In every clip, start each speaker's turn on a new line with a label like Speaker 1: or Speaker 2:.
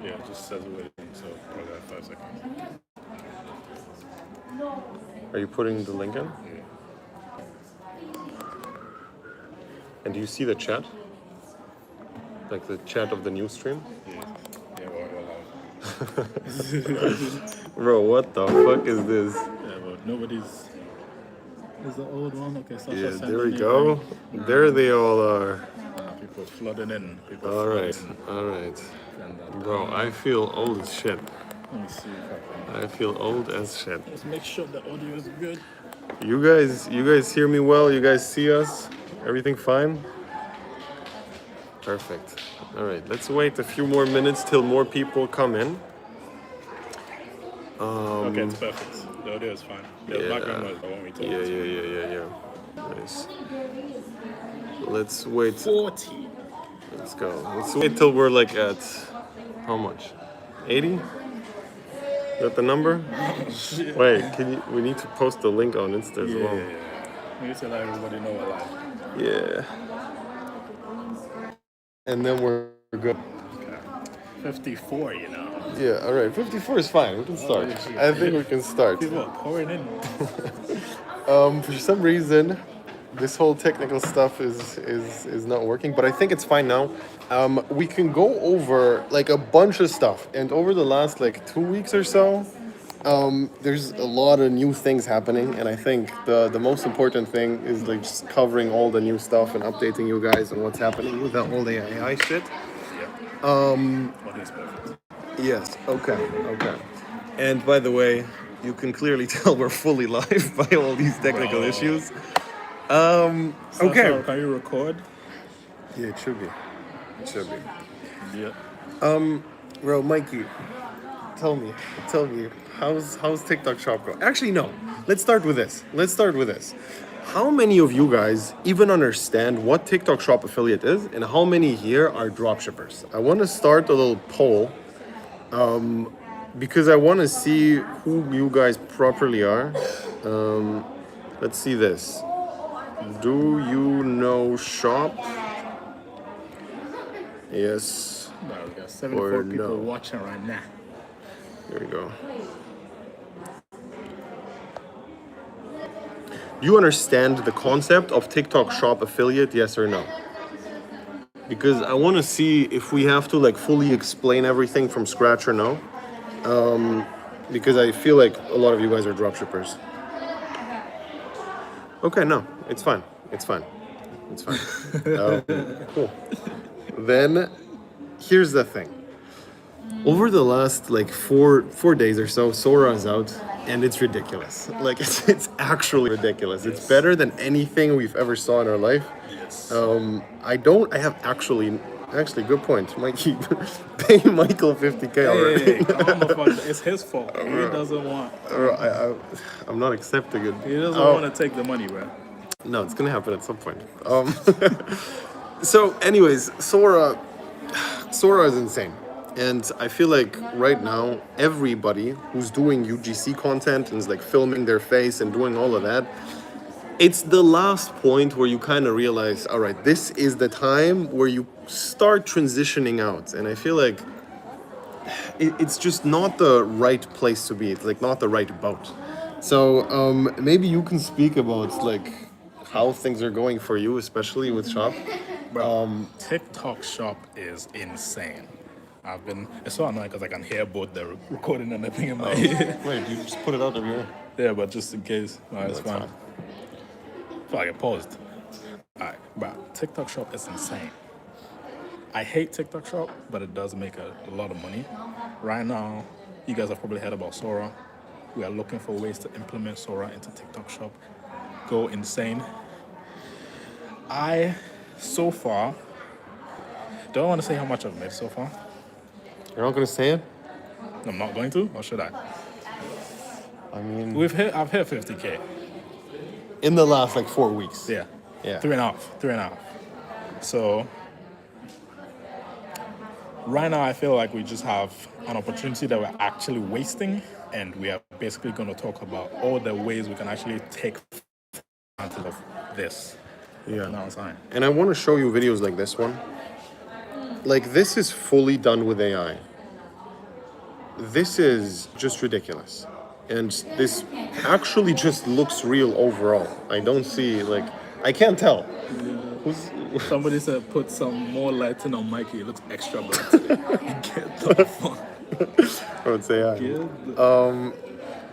Speaker 1: Yeah, it just says waiting, so probably like 5 seconds.
Speaker 2: Are you putting the link in?
Speaker 1: Yeah.
Speaker 2: And do you see the chat? Like the chat of the news stream?
Speaker 1: Yeah. Yeah, we're live.
Speaker 2: Bro, what the fuck is this?
Speaker 1: Yeah, but nobody's. Is the old one? Okay, Sasha
Speaker 2: Yeah,
Speaker 1: sent
Speaker 2: there
Speaker 1: a
Speaker 2: we
Speaker 1: new
Speaker 2: go.
Speaker 1: link.
Speaker 2: There they all are.
Speaker 1: People flooding in. People
Speaker 2: All
Speaker 1: flooding
Speaker 2: right,
Speaker 1: in.
Speaker 2: all right.
Speaker 1: And,
Speaker 2: Bro, I feel old as shit.
Speaker 1: let me see if I can.
Speaker 2: I feel old as shit.
Speaker 1: Let's make sure the audio is good.
Speaker 2: You guys hear me well? You guys see us? Everything fine? Perfect. All right, let's wait a few more minutes till more people come in.
Speaker 1: Okay, it's perfect. The audio is fine. There's background noise, but when we talk,
Speaker 2: Yeah. Nice. Let's wait.
Speaker 1: 40.
Speaker 2: Let's go. Let's wait till we're like at how much? 80? Is that the number?
Speaker 1: Shit.
Speaker 2: Wait, we need to post the link on Insta as well.
Speaker 1: Yeah. We need to let everybody know we're live.
Speaker 2: Yeah. And then we're good.
Speaker 1: Okay. 54, you know.
Speaker 2: Yeah, all right. 54 is fine. We can start.
Speaker 1: shit.
Speaker 2: I think we can start.
Speaker 1: People are pouring in.
Speaker 2: For some reason, this whole technical stuff is not working, but I think it's fine now. We can go over like a bunch of stuff, and over the last like 2 weeks or so, there's a lot of new things happening, and I think the most important thing is like just covering all the new stuff and updating you guys on what's happening with all the AI shit.
Speaker 1: What is perfect?
Speaker 2: Yes. Okay. And by the way, you can clearly tell we're fully live by all these technical
Speaker 1: Bro.
Speaker 2: issues.
Speaker 1: Sasha,
Speaker 2: Okay.
Speaker 1: can you record?
Speaker 2: Yeah, it should be.
Speaker 1: Yeah.
Speaker 2: Bro, Mikey, tell me, how's TikTok Shop go? Actually, no. Let's start with this. How many of you guys even understand what TikTok Shop affiliate is, and how many here are dropshippers? I want to start a little poll, because I want to see who you guys properly are. Let's see this. Do you know Shop? Yes.
Speaker 1: Bro, we got 74
Speaker 2: Or
Speaker 1: people
Speaker 2: no.
Speaker 1: watching right now.
Speaker 2: Here we go. Do you understand the concept of TikTok Shop affiliate, yes or no? Because I want to see if we have to like fully explain everything from scratch or no. Because I feel like a lot of you guys are dropshippers. Okay, no, it's fine. Cool. Then, here's the thing. Over the last like four days or so, Sora is out, and it's ridiculous. Like it's actually ridiculous. It's better than anything we've ever saw in our life.
Speaker 1: Yes.
Speaker 2: I have actually, good point. Mikey, pay Michael 50K already.
Speaker 1: Hey, come on, it's his fault. He doesn't want.
Speaker 2: I'm not accepting it.
Speaker 1: He doesn't want to take the money, bro.
Speaker 2: No, it's gonna happen at some point. So, anyways, Sora is insane, and I feel like right now everybody who's doing UGC content and is like filming their face and doing all of that, it's the last point where you kind of realize, all right, this is the time where you start transitioning out, and I feel like it's just not the right place to be. It's like not the right boat. So maybe you can speak about like how things are going for you, especially with Shop.
Speaker 1: Bro, TikTok Shop is insane. It's so annoying because I can hear both the recording and the thing in my ear.
Speaker 2: Wait, you just put it out of your.
Speaker 1: Yeah, but just in case. No, it's
Speaker 2: That's
Speaker 1: fine.
Speaker 2: fine.
Speaker 1: I feel like it paused. Alright, bro, TikTok Shop is insane. I hate TikTok Shop, but it does make a lot of money. Right now, you guys have probably heard about Sora. We are looking for ways to implement Sora into TikTok Shop. Go insane. So far, don't want to say how much I've made so far.
Speaker 2: You're not gonna say it?
Speaker 1: I'm not going to, or should I?
Speaker 2: I mean,
Speaker 1: I've hit 50K.
Speaker 2: in the last like 4 weeks.
Speaker 1: Yeah.
Speaker 2: Yeah.
Speaker 1: 3.5. So right now I feel like we just have an opportunity that we're actually wasting, and we are basically going to talk about all the ways we can actually take advantage of this.
Speaker 2: Yeah.
Speaker 1: Now it's fine.
Speaker 2: And I want to show you videos like this one. Like this is fully done with AI. this is just ridiculous. And this actually just looks real overall. I don't see, like, I can't tell. Who's,
Speaker 1: Somebody said put some more lighting on Mikey. It looks extra black today. Get the fuck.
Speaker 2: I would say,
Speaker 1: Get the...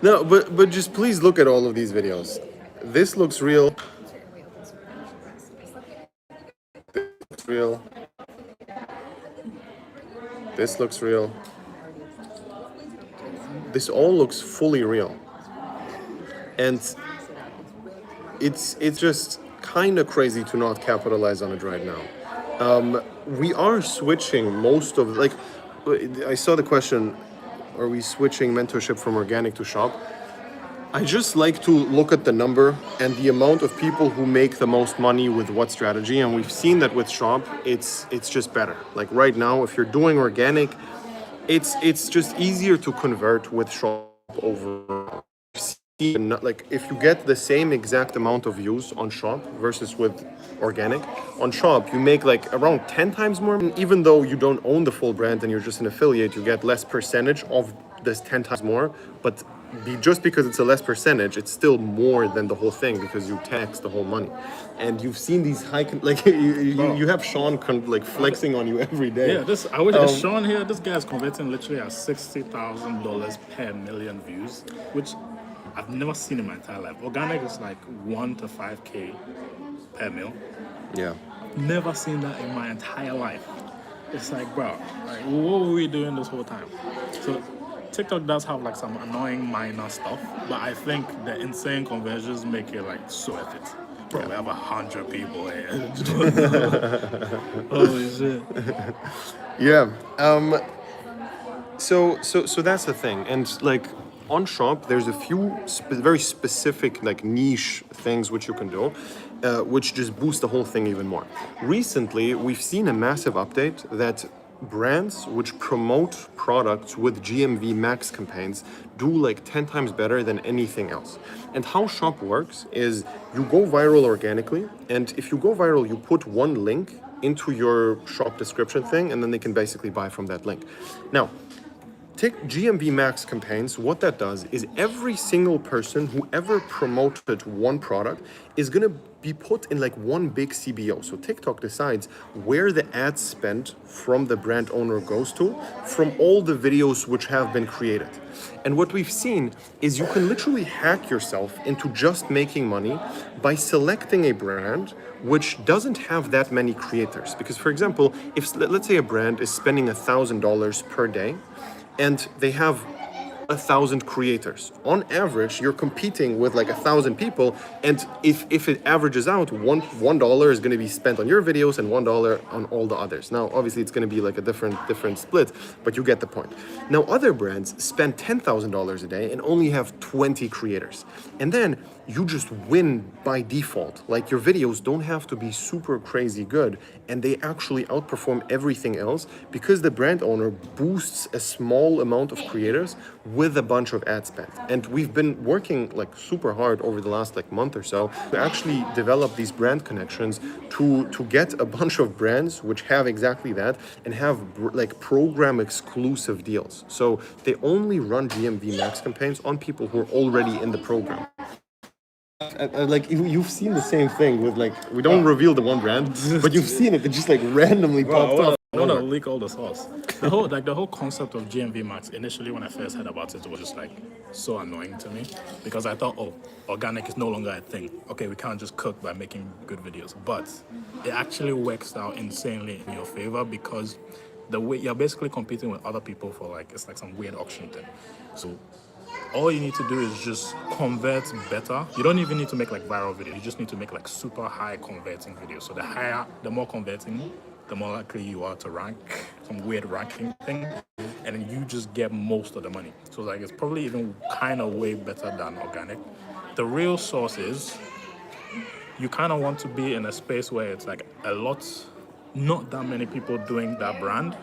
Speaker 2: no, but just please look at all of these videos. This looks real. This looks real. This looks real. This all looks fully real. And it's just kind of crazy to not capitalize on it right now. We are switching most of, like, I saw the question, are we switching mentorship from organic to shop? I just like to look at the number and the amount of people who make the most money with what strategy, and we've seen that with shop, it's just better. Like right now, if you're doing organic, it's just easier to convert with shop overall. Like if you get the same exact amount of views on shop versus with organic, on shop you make like around 10 times more. Even though you don't own the full brand and you're just an affiliate, you get less percentage of this 10 times more, but just because it's a less percentage, it's still more than the whole thing because you tax the whole money. And you've seen these high, like you have Sean like flexing on you every day.
Speaker 1: Yeah, Sean here, this guy's converting literally at $60,000 per million views, which I've never seen in my entire life. Organic is like 1 to 5K per mil.
Speaker 2: Yeah.
Speaker 1: Never seen that in my entire life. It's like, bro, like, what were we doing this whole time? So TikTok does have like some annoying minor stuff, but I think the insane conversions make it like so worth it. Bro, we have 100 people here. Holy shit.
Speaker 2: Yeah. So that's the thing, and like on shop, there's a few very specific like niche things which you can do, which just boost the whole thing even more. Recently, we've seen a massive update that brands which promote products with GMV Max campaigns do like 10 times better than anything else. And how shop works is you go viral organically, and if you go viral, you put one link into your shop description thing, and then they can basically buy from that link. Now, take GMV Max campaigns, what that does is every single person who ever promoted one product is going to be put in like one big CBO. So TikTok decides where the ad spend from the brand owner goes to from all the videos which have been created. And what we've seen is you can literally hack yourself into just making money by selecting a brand which doesn't have that many creators. Because for example, if let's say a brand is spending $1,000 per day, and they have 1,000 creators. On average, you're competing with like 1,000 people, and if it averages out, $1 is going to be spent on your videos and $1 on all the others. Now, obviously, it's going to be like a different split, but you get the point. Now, other brands spend $10,000 a day and only have 20 creators, and then you just win by default. Like your videos don't have to be super crazy good, and they actually outperform everything else because the brand owner boosts a small amount of creators with a bunch of ad spend. And we've been working like super hard over the last like month or so to actually develop these brand connections to get a bunch of brands which have exactly that and have like program exclusive deals. So they only run GMV Max campaigns on people who are already in the program. Like you've seen the same thing with like, we don't reveal the one brand, but you've seen it just like randomly popped up.
Speaker 1: I want to leak all the sauce. The whole concept of GMV Max, initially when I first heard about it, was just like so annoying to me because I thought, oh, organic is no longer a thing. Okay, we can't just cook by making good videos, but it actually works out insanely in your favor because the way you're basically competing with other people for like, it's like some weird auction thing. So all you need to do is just convert better. You don't even need to make like viral videos. You just need to make like super high converting videos. So the more converting, the more likely you are to rank, some weird ranking thing, and then you just get most of the money. So like it's probably even kind of way better than organic. The real source is you kind of want to be in a space where it's like not that many people doing that brand.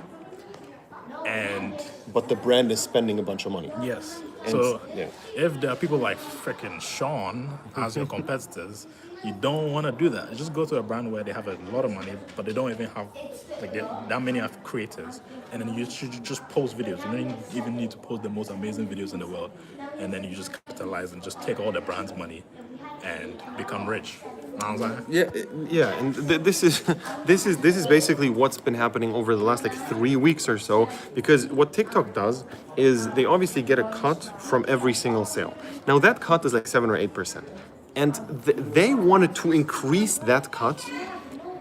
Speaker 1: But the brand is spending a bunch of money. Yes. So
Speaker 2: yeah.
Speaker 1: if there are people like freaking Sean as your competitors, you don't want to do that. Just go to a brand where they have a lot of money, but they don't even have like that many of creators, and then you should just post videos. You don't even need to post the most amazing videos in the world, and then you just capitalize and just take all the brand's money and become rich. Know what I'm saying?
Speaker 2: Yeah, and this is this is basically what's been happening over the last like 3 weeks or so. Because what TikTok does is they obviously get a cut from every single sale. Now that cut is like 7 or 8%, and they wanted to increase that cut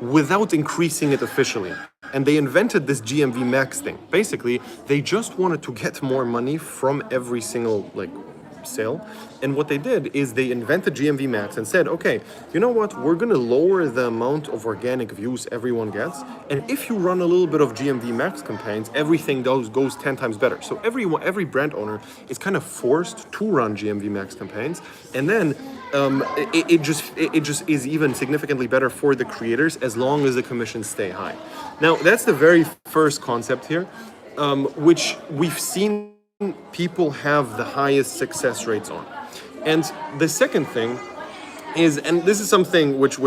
Speaker 2: without increasing it officially. And they invented this GMV Max thing. Basically, they just wanted to get more money from every single like sale. And what they did is they invented GMV Max and said, okay, you know what? We're gonna lower the amount of organic views everyone gets. And if you run a little bit of GMV Max campaigns, everything goes 10 times better. So every brand owner is kind of forced to run GMV Max campaigns. And then it just is even significantly better for the creators as long as the commissions stay high. Now, that's the very first concept here, which we've seen people have the highest success rates on. And the second thing is, and this is something which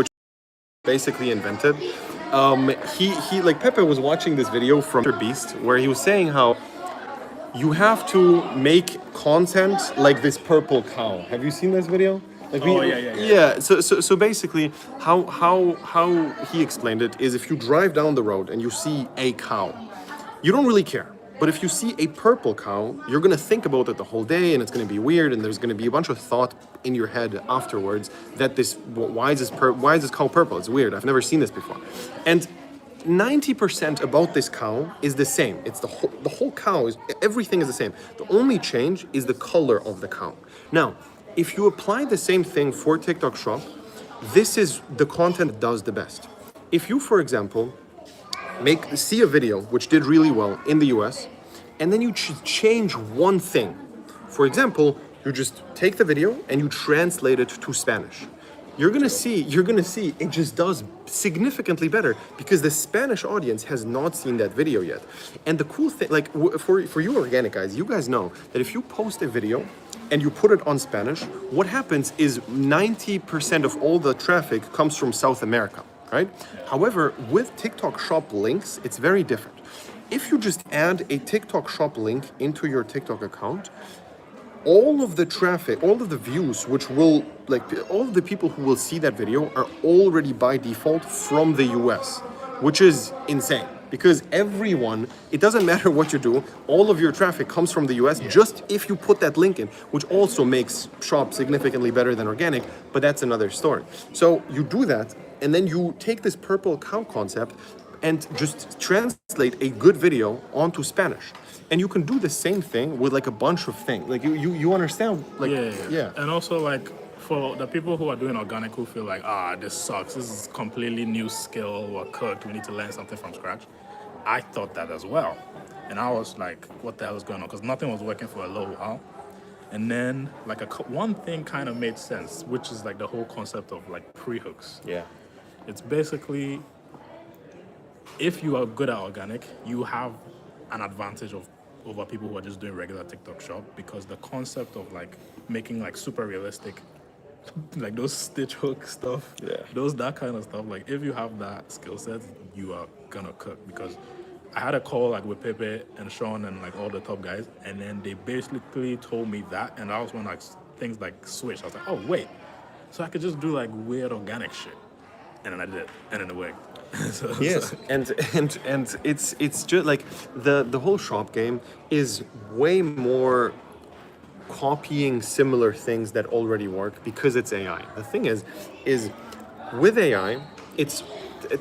Speaker 2: basically invented. He like Pepe was watching this video from Mr. Beast where he was saying how you have to make content like this purple cow. Have you seen this video? Like yeah. So basically, how he explained it is, if you drive down the road and you see a cow, you don't really care. But if you see a purple cow, you're gonna think about it the whole day, and it's gonna be weird, and there's gonna be a bunch of thought in your head afterwards that why is this cow purple? It's weird. I've never seen this before. And 90% about this cow is the same. It's the whole cow is, everything is the same. The only change is the color of the cow. Now, if you apply the same thing for TikTok Shop, this is the content that does the best. If you, for example, see a video which did really well in the US, and then you change one thing. For example, you just take the video and you translate it to Spanish. You're gonna see it just does significantly better because the Spanish audience has not seen that video yet. And the cool thing, like for you organic guys, you guys know that if you post a video and you put it on Spanish, what happens is 90% of all the traffic comes from South America. Right? However, with TikTok Shop links, it's very different. If you just add a TikTok Shop link into your TikTok account, all of the traffic, all of the views, which will, like, all of the people who will see that video are already by default from the US, which is insane. Because everyone, it doesn't matter what you do, all of your traffic comes from the US, just if you put that link in, which also makes Shop significantly better than organic, but that's another story. So you do that, and then you take this purple cow concept and just translate a good video onto Spanish. And you can do the same thing with like a bunch of things. Like you understand, like, yeah.
Speaker 1: And also, like, for the people who are doing organic who feel like, this sucks, this is completely new skill, we're cooked, we need to learn something from scratch. I thought that as well. And I was like, what the hell is going on? Because nothing was working for a little while. And then like one thing kind of made sense, which is like the whole concept of like pre-hooks.
Speaker 2: Yeah.
Speaker 1: It's basically, if you are good at organic, you have an advantage over people who are just doing regular TikTok Shop, because the concept of like making like super realistic, like those stitch hook stuff, that kind of stuff, like if you have that skill set, you are gonna cook. Because I had a call like with Pepe and Sean and like all the top guys, and then they basically told me that, and that was when like things like switched. I was like, oh wait, so I could just do like weird organic shit. And then I did it, and then it worked.
Speaker 2: Yes, and it's just like the whole shop game is way more copying similar things that already work because it's AI. The thing is with AI, it's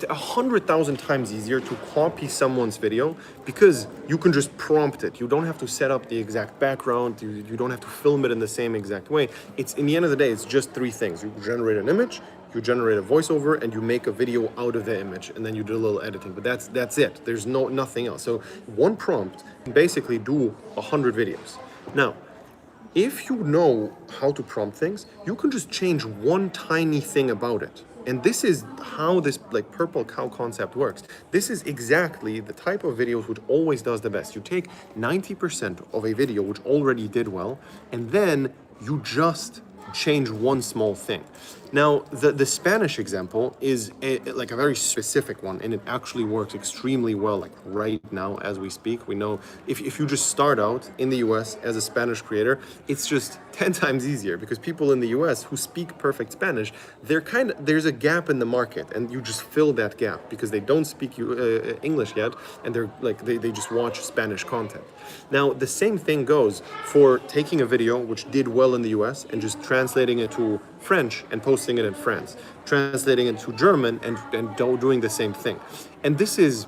Speaker 2: 100,000 times easier to copy someone's video because you can just prompt it. You don't have to set up the exact background. You don't have to film it in the same exact way. It's, in the end of the day, it's just three things. You generate an image, you generate a voiceover, and you make a video out of the image, and then you do a little editing. But that's it. There's nothing else. So one prompt can basically do 100 videos. Now, if you know how to prompt things, you can just change one tiny thing about it. And this is how this like purple cow concept works. This is exactly the type of videos which always does the best. You take 90% of a video which already did well, and then you just change one small thing. Now, the Spanish example is like a very specific one, and it actually works extremely well, like right now as we speak. We know if you just start out in the US as a Spanish creator, it's just 10 times easier because people in the US who speak perfect Spanish, there's a gap in the market, and you just fill that gap because they don't speak English yet, and they just watch Spanish content. Now, the same thing goes for taking a video which did well in the US and just translating it to French and posting it in France, translating it to German and doing the same thing. And this is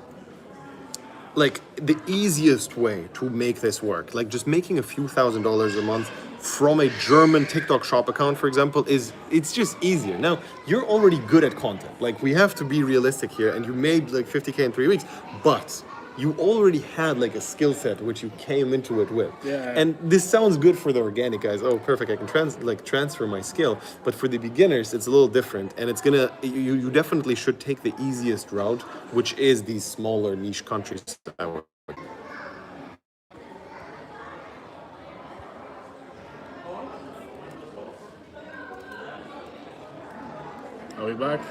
Speaker 2: like the easiest way to make this work. Like just making a few $1,000s a month from a German TikTok shop account, for example, it's just easier. Now, you're already good at content. Like we have to be realistic here, and you made like 50K in 3 weeks, but you already had like a skill set which you came into it with.
Speaker 1: Yeah.
Speaker 2: And this sounds good for the organic guys. Oh, perfect! I can transfer my skill. But for the beginners, it's a little different, and it's gonna. You definitely should take the easiest route, which is these smaller niche countries.
Speaker 1: Are we back?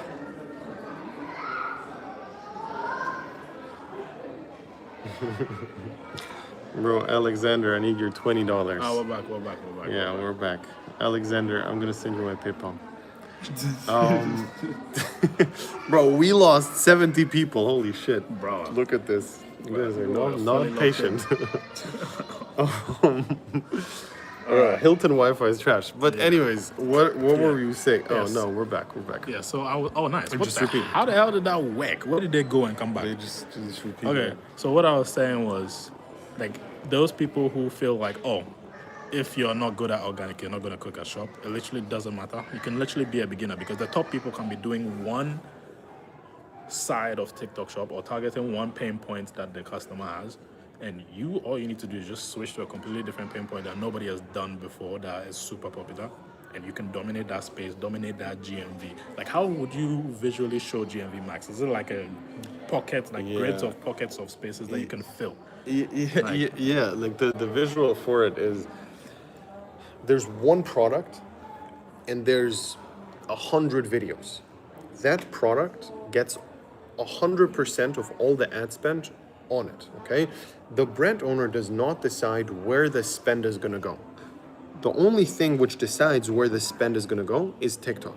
Speaker 2: Bro, Alexander, I need your $20.
Speaker 1: Oh, we're back.
Speaker 2: Yeah, we're back. Alexander, I'm gonna send you my PayPal. Bro, we lost 70 people. Holy shit.
Speaker 1: Bro.
Speaker 2: Look at this. You guys are
Speaker 1: Bro,
Speaker 2: not patient. Hilton Wi-Fi is trash. But anyways, what were you saying? Oh
Speaker 1: Yes.
Speaker 2: no, we're back.
Speaker 1: Yeah, so nice. What
Speaker 2: just
Speaker 1: the,
Speaker 2: repeat.
Speaker 1: how the hell did that work? Where did they go and come back?
Speaker 2: They just repeat.
Speaker 1: Okay, so what I was saying was, like, those people who feel like, oh, if you're not good at organic, you're not going to cook at shop, it literally doesn't matter. You can literally be a beginner because the top people can be doing one side of TikTok shop or targeting one pain point that the customer has. And all you need to do is just switch to a completely different pain point that nobody has done before that is super popular. And you can dominate that space, dominate that GMV. Like, how would you visually show GMV Max? Is it like a pocket, like grids of pockets of spaces that you can fill?
Speaker 2: Yeah, like the visual for it is there's one product and there's 100 videos. That product gets 100% of all the ad spend on it, okay? The brand owner does not decide where the spend is gonna go. The only thing which decides where the spend is gonna go is TikTok.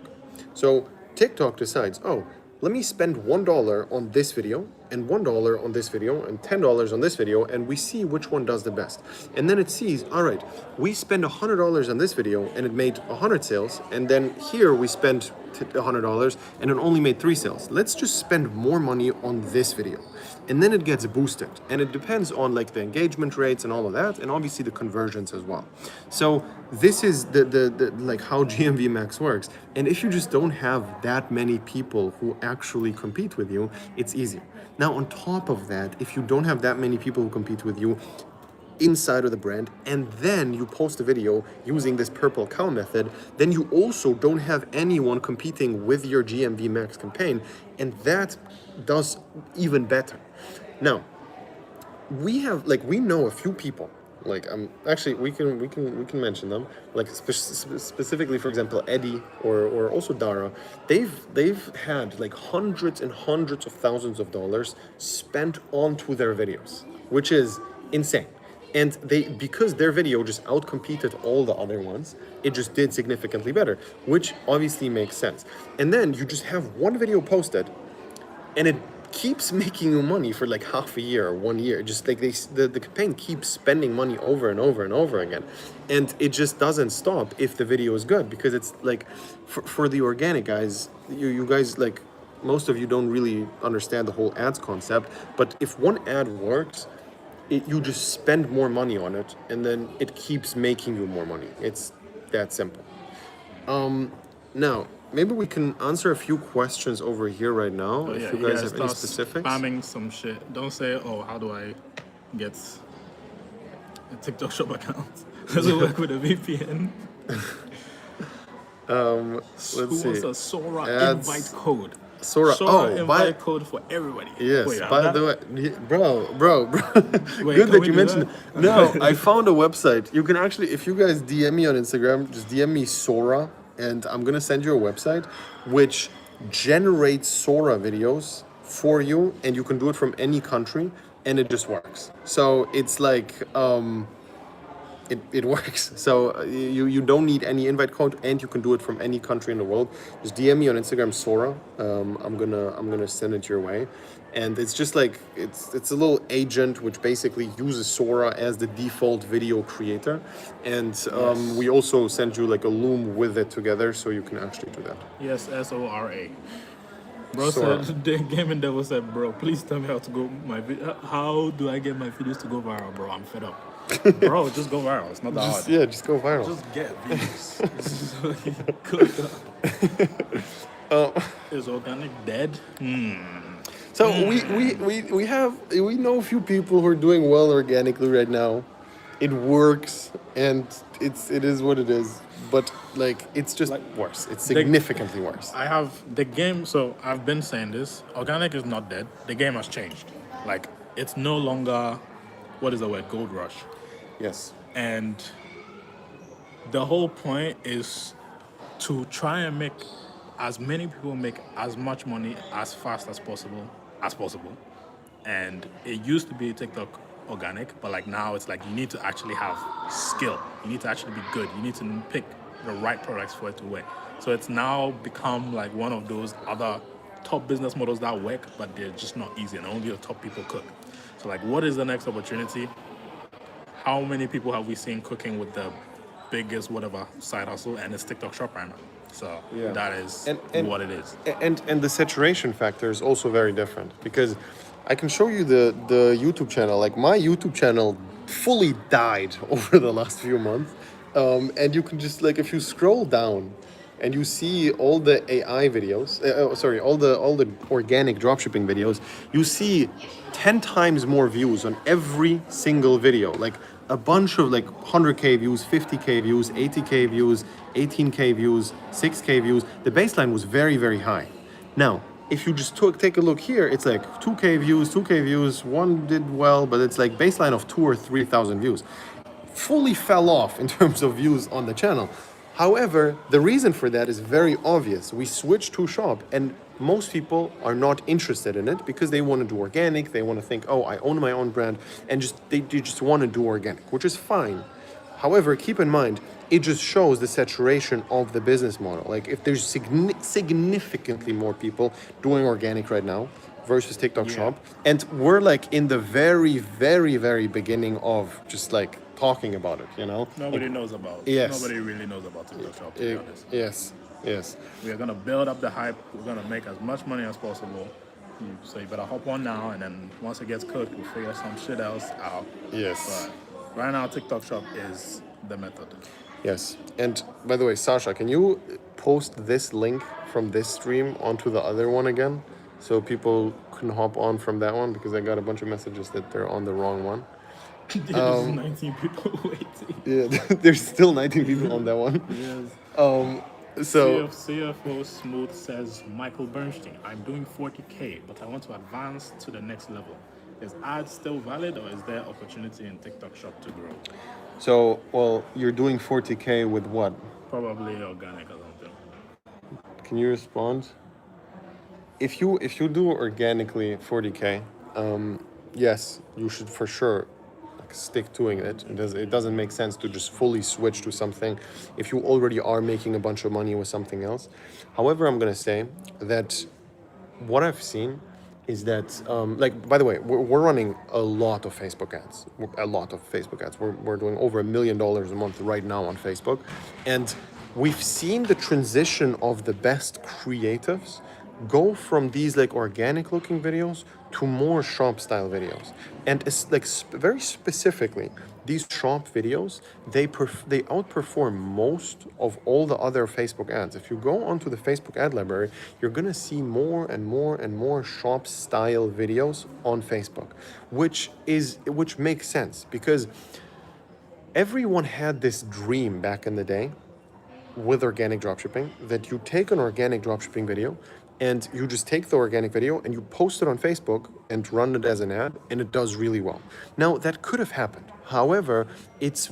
Speaker 2: So TikTok decides, oh, let me spend $1 on this video and $1 on this video and $10 on this video, and we see which one does the best. And then it sees, all right, we spend $100 on this video and it made 100 sales, and then here we spent $100 and it only made 3 sales. Let's just spend more money on this video. And then it gets boosted, and it depends on like the engagement rates and all of that, and obviously the conversions as well. So this is the like how GMV Max works. And if you just don't have that many people who actually compete with you, it's easier. Now on top of that, if you don't have that many people who compete with you inside of the brand, and then you post a video using this purple cow method, then you also don't have anyone competing with your GMV Max campaign, and that does even better. Now, we know a few people. Like actually we can mention them. Like specifically, for example, Eddie or also Dara. They've had like hundreds and hundreds of thousands of dollars spent onto their videos, which is insane. And because their video just outcompeted all the other ones, it just did significantly better, which obviously makes sense. And then you just have one video posted, and it keeps making you money for like half a year or 1 year. Just like the campaign keeps spending money over and over and over again, and it just doesn't stop if the video is good, because it's like for the organic guys, you guys, like most of you don't really understand the whole ads concept, but if one ad works, you just spend more money on it, and then it keeps making you more money. It's that simple. Now, maybe we can answer a few questions over here right now, if you guys have any specifics.
Speaker 1: Spamming some shit. Don't say, oh, how do I get a TikTok shop account? Does it work with a VPN?
Speaker 2: Let's
Speaker 1: Who wants
Speaker 2: see.
Speaker 1: a Sora invite
Speaker 2: Ads.
Speaker 1: code?
Speaker 2: Sora.
Speaker 1: Sora
Speaker 2: Oh,
Speaker 1: invite code for everybody.
Speaker 2: yes.
Speaker 1: Wait, have
Speaker 2: By
Speaker 1: that?
Speaker 2: the way, bro.
Speaker 1: Wait,
Speaker 2: Good
Speaker 1: can
Speaker 2: that
Speaker 1: we
Speaker 2: you
Speaker 1: do
Speaker 2: mentioned
Speaker 1: that?
Speaker 2: it. No, I found a website. You can actually, if you guys DM me on Instagram, just DM me Sora, and I'm gonna send you a website which generates Sora videos for you, and you can do it from any country, and it just works. So it's like it works. So you don't need any invite code, and you can do it from any country in the world. Just DM me on Instagram, Sora. I'm gonna send it your way, and it's just like it's a little agent which basically uses Sora as the default video creator, and
Speaker 1: Yes.
Speaker 2: we also send you like a Loom with it together, so you can actually do that.
Speaker 1: Yes, Sora. Bro
Speaker 2: Sora.
Speaker 1: said, the gaming devil said, bro, please tell me how to go how do I get my videos to go viral, bro? I'm fed up. Bro, just go viral. It's not that hard.
Speaker 2: Just go viral.
Speaker 1: Just get views. Good. Is organic dead?
Speaker 2: So we know a few people who are doing well organically right now. It works, and it is what it is. But like it's just worse. It's significantly worse.
Speaker 1: I have the game, so I've been saying this. Organic is not dead. The game has changed. Like, it's no longer, what is the word? Gold rush.
Speaker 2: Yes.
Speaker 1: And the whole point is to try and make as many people make as much money as fast as possible. And it used to be TikTok organic, but like now it's like you need to actually have skill. You need to actually be good. You need to pick the right products for it to work. So it's now become like one of those other top business models that work, but they're just not easy, and only the top people cook. So like, what is the next opportunity? How many people have we seen cooking with the biggest whatever side hustle, and it's TikTok Shop right now? So that is what it is.
Speaker 2: And the saturation factor is also very different, because I can show you the YouTube channel. Like my YouTube channel fully died over the last few months, and you can just like if you scroll down, and you see all the AI videos, all the organic dropshipping videos, you see 10 times more views on every single video. Like a bunch of like 100K views, 50K views, 80K views, 18K views, 6K views. The baseline was very, very high. Now, if you just take a look here, it's like 2K views, one did well, but it's like baseline of 2,000 or 3,000 views. Fully fell off in terms of views on the channel. However, the reason for that is very obvious. We switched to shop, and most people are not interested in it because they want to do organic. They want to think, oh, I own my own brand, and they just want to do organic, which is fine. However, keep in mind, it just shows the saturation of the business model. Like if there's significantly more people doing organic right now versus TikTok Shop, and we're like in the very, very, very beginning of just like talking about it, you know?
Speaker 1: Nobody knows about.
Speaker 2: Yes.
Speaker 1: Nobody really knows about TikTok Shop, to be honest.
Speaker 2: Yes.
Speaker 1: We are gonna build up the hype. We're gonna make as much money as possible. So you better hop on now, and then once it gets cooked, we'll figure some shit else out.
Speaker 2: Yes.
Speaker 1: But right now, TikTok Shop is the method.
Speaker 2: Yes. And by the way, Sasha, can you post this link from this stream onto the other one again, so people can hop on from that one, because I got a bunch of messages that they're on the wrong one.
Speaker 1: There's 19 people waiting.
Speaker 2: Yeah, there's still 19 people on that one.
Speaker 1: Yes.
Speaker 2: So
Speaker 1: CFO Smooth says, Michael Bernstein, I'm doing 40K, but I want to advance to the next level. Is ads still valid, or is there opportunity in TikTok Shop to grow?
Speaker 2: So, well, you're doing 40K with what?
Speaker 1: Probably organic or something.
Speaker 2: Can you respond? If you do organically 40K, yes, you should for sure stick to it. It doesn't make sense to just fully switch to something if you already are making a bunch of money with something else. However, I'm gonna say that what I've seen is that, like, by the way, we're running a lot of Facebook ads. We're doing over $1 million a month right now on Facebook, and we've seen the transition of the best creatives go from these like organic looking videos to more shop style videos. And it's like very specifically, these shop videos, they outperform most of all the other Facebook ads. If you go onto the Facebook ad library, you're gonna see more and more and more shop style videos on Facebook, which makes sense, because everyone had this dream back in the day with organic dropshipping that you take an organic dropshipping video and you just take the organic video and you post it on Facebook and run it as an ad, and it does really well. Now, that could have happened. However, it's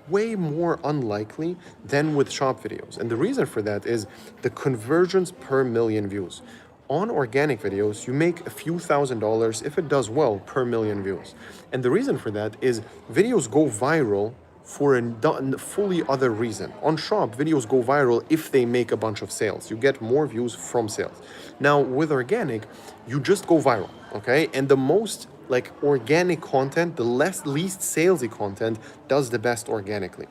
Speaker 2: way more unlikely than with shop videos. And the reason for that is the conversions per million views. On organic videos, you make a few $1,000s if it does well per million views. And the reason for that is videos go viral for a fully other reason. On shop, videos go viral if they make a bunch of sales. You get more views from sales. Now, with organic, you just go viral, okay? And the most like organic content, the least salesy content does the best organically.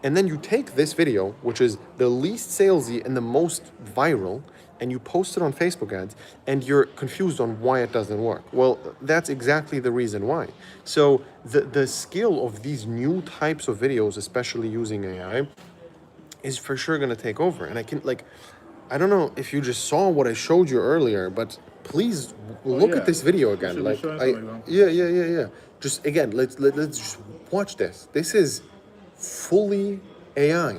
Speaker 2: And then you take this video, which is the least salesy and the most viral, and you post it on Facebook ads, and you're confused on why it doesn't work. Well, that's exactly the reason why. So the skill of these new types of videos, especially using AI, is for sure gonna take over. And I don't know if you just saw what I showed you earlier, but please look at this video again. Yeah. Just again, let's just watch this. This is fully AI.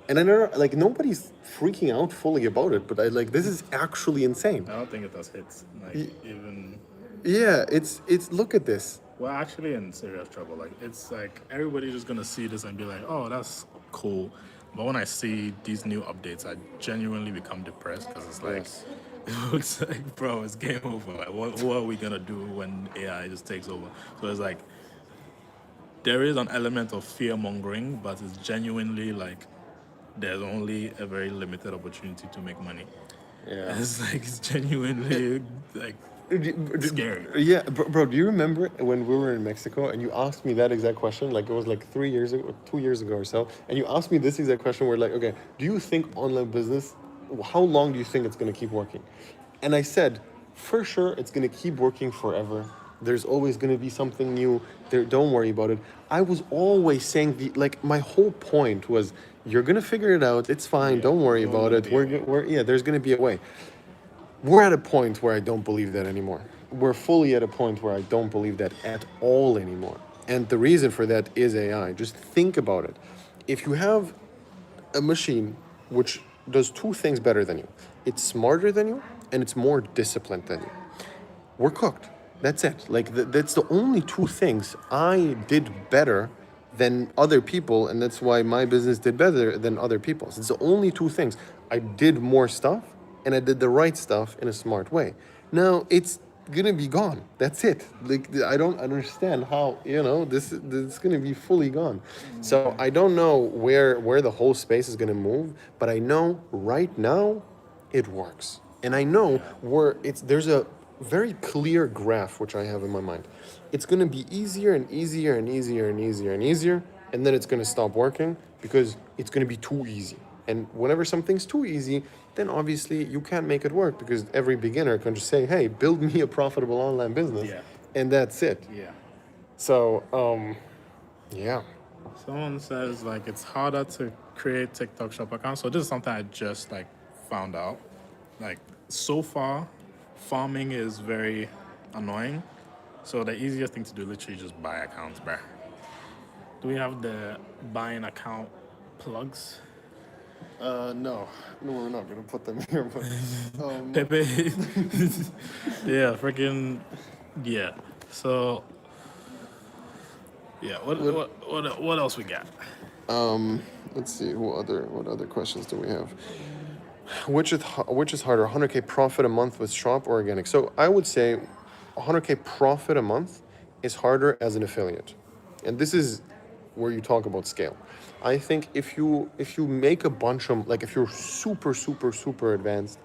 Speaker 2: And I know, like, nobody's freaking out fully about it, but this is actually insane.
Speaker 1: I don't think it does hits. Even.
Speaker 2: Yeah, it's look at this.
Speaker 1: We're actually in serious trouble. Like, it's like everybody's just gonna see this and be like, "Oh, that's cool." But when I see these new updates, I genuinely become depressed because it's like,
Speaker 2: Yes.
Speaker 1: it's like, bro, it's game over. Like, what are we gonna do when AI just takes over? So it's like, there is an element of fear mongering, but it's genuinely like, there's only a very limited opportunity to make money.
Speaker 2: Yeah.
Speaker 1: It's genuinely like scary.
Speaker 2: Yeah, bro, do you remember when we were in Mexico and you asked me that exact question? Like, it was like 3 years ago, 2 years ago or so. And you asked me this exact question where, like, okay, do you think online business, how long do you think it's going to keep working? And I said, for sure, it's going to keep working forever. There's always going to be something new. Don't worry about it. I was always saying, my whole point was, you're going to figure it out. It's fine.
Speaker 1: Yeah,
Speaker 2: don't worry about it. There's going to be a way. We're at a point where I don't believe that anymore. We're fully at a point where I don't believe that at all anymore. And the reason for that is AI. Just think about it. If you have a machine which does two things better than you, it's smarter than you and it's more disciplined than you, we're cooked. That's it. That's the only two things I did better than other people, and that's why my business did better than other people's. It's the only two things. I did more stuff, and I did the right stuff in a smart way. Now it's gonna be gone. That's it. I don't understand how this is gonna be fully gone. So I don't know where the whole space is gonna move, but I know right now it works, and I know there's a very clear graph which I have in my mind. It's going to be easier and easier and easier and easier and easier, and then it's going to stop working because it's going to be too easy. And whenever something's too easy, then obviously you can't make it work because every beginner can just say, "Hey, build me a profitable online business," and that's it.
Speaker 1: Yeah.
Speaker 2: So, yeah.
Speaker 1: Someone says like it's harder to create TikTok shop accounts. So this is something I just found out. Like, so far, farming is very annoying. So the easiest thing to do, literally just buy accounts, bruh. Do we have the buying account plugs?
Speaker 2: No, we're not gonna put them here. But
Speaker 1: Pepe. Yeah, freaking yeah. So yeah, what else we got?
Speaker 2: Let's see. What other questions do we have? Which is harder, 100K profit a month with shop or organic? So I would say 100K profit a month is harder as an affiliate. And this is where you talk about scale. I think if you make a bunch of, if you're super, super, super advanced,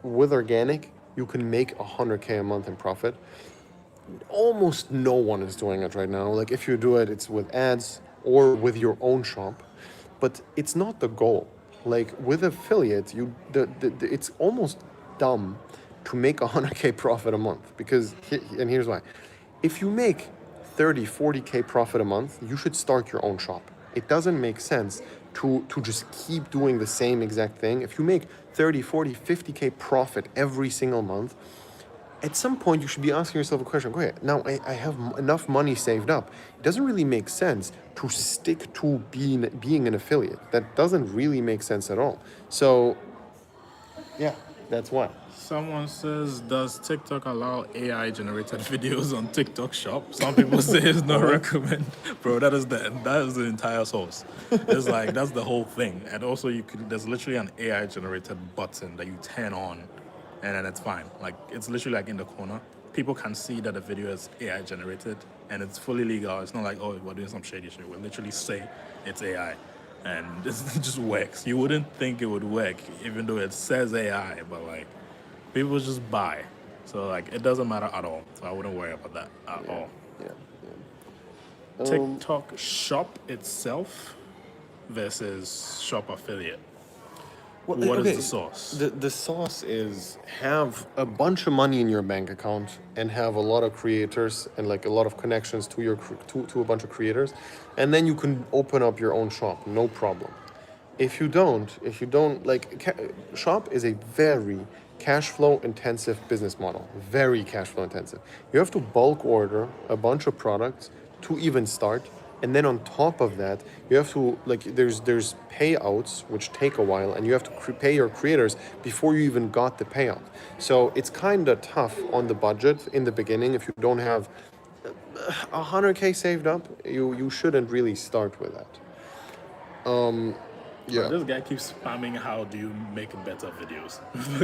Speaker 2: with organic, you can make 100K a month in profit. Almost no one is doing it right now. Like, if you do it, it's with ads or with your own shop. But it's not the goal. Like, with affiliates, it's almost dumb to make 100K profit a month because, and here's why. If you make 30, 40K profit a month, you should start your own shop. It doesn't make sense to just keep doing the same exact thing. If you make 30, 40, 50K profit every single month, at some point you should be asking yourself a question. Okay, now I have enough money saved up. It doesn't really make sense to stick to being an affiliate. That doesn't really make sense at all. So yeah, that's why.
Speaker 1: Someone says, does TikTok allow AI generated videos on TikTok Shop? Some people say it's not recommend. Bro, that is the entire source. It's like that's the whole thing. And also there's literally an AI generated button that you turn on and then it's fine. Like it's literally like in the corner. People can see that the video is AI generated and it's fully legal. It's not like, oh, we're doing some shady shit. We literally say it's AI. And it just works. You wouldn't think it would work, even though it says AI, but like people just buy. So like it doesn't matter at all. So I wouldn't worry about that at all.
Speaker 2: Yeah.
Speaker 1: TikTok shop itself versus shop affiliate.
Speaker 2: Well,
Speaker 1: What is
Speaker 2: okay,
Speaker 1: the source?
Speaker 2: the sauce is have a bunch of money in your bank account and have a lot of creators and like a lot of connections to to a bunch of creators, and then you can open up your own shop, no problem. If you don't like shop is a very cash flow intensive business model, very cash flow intensive. You have to bulk order a bunch of products to even start, and then on top of that you have to like there's payouts which take a while, and you have to pay your creators before you even got the payout. So it's kind of tough on the budget in the beginning. If you don't have 100K saved up, you shouldn't really start with that. Yeah.
Speaker 1: This guy keeps spamming. How do you make better videos?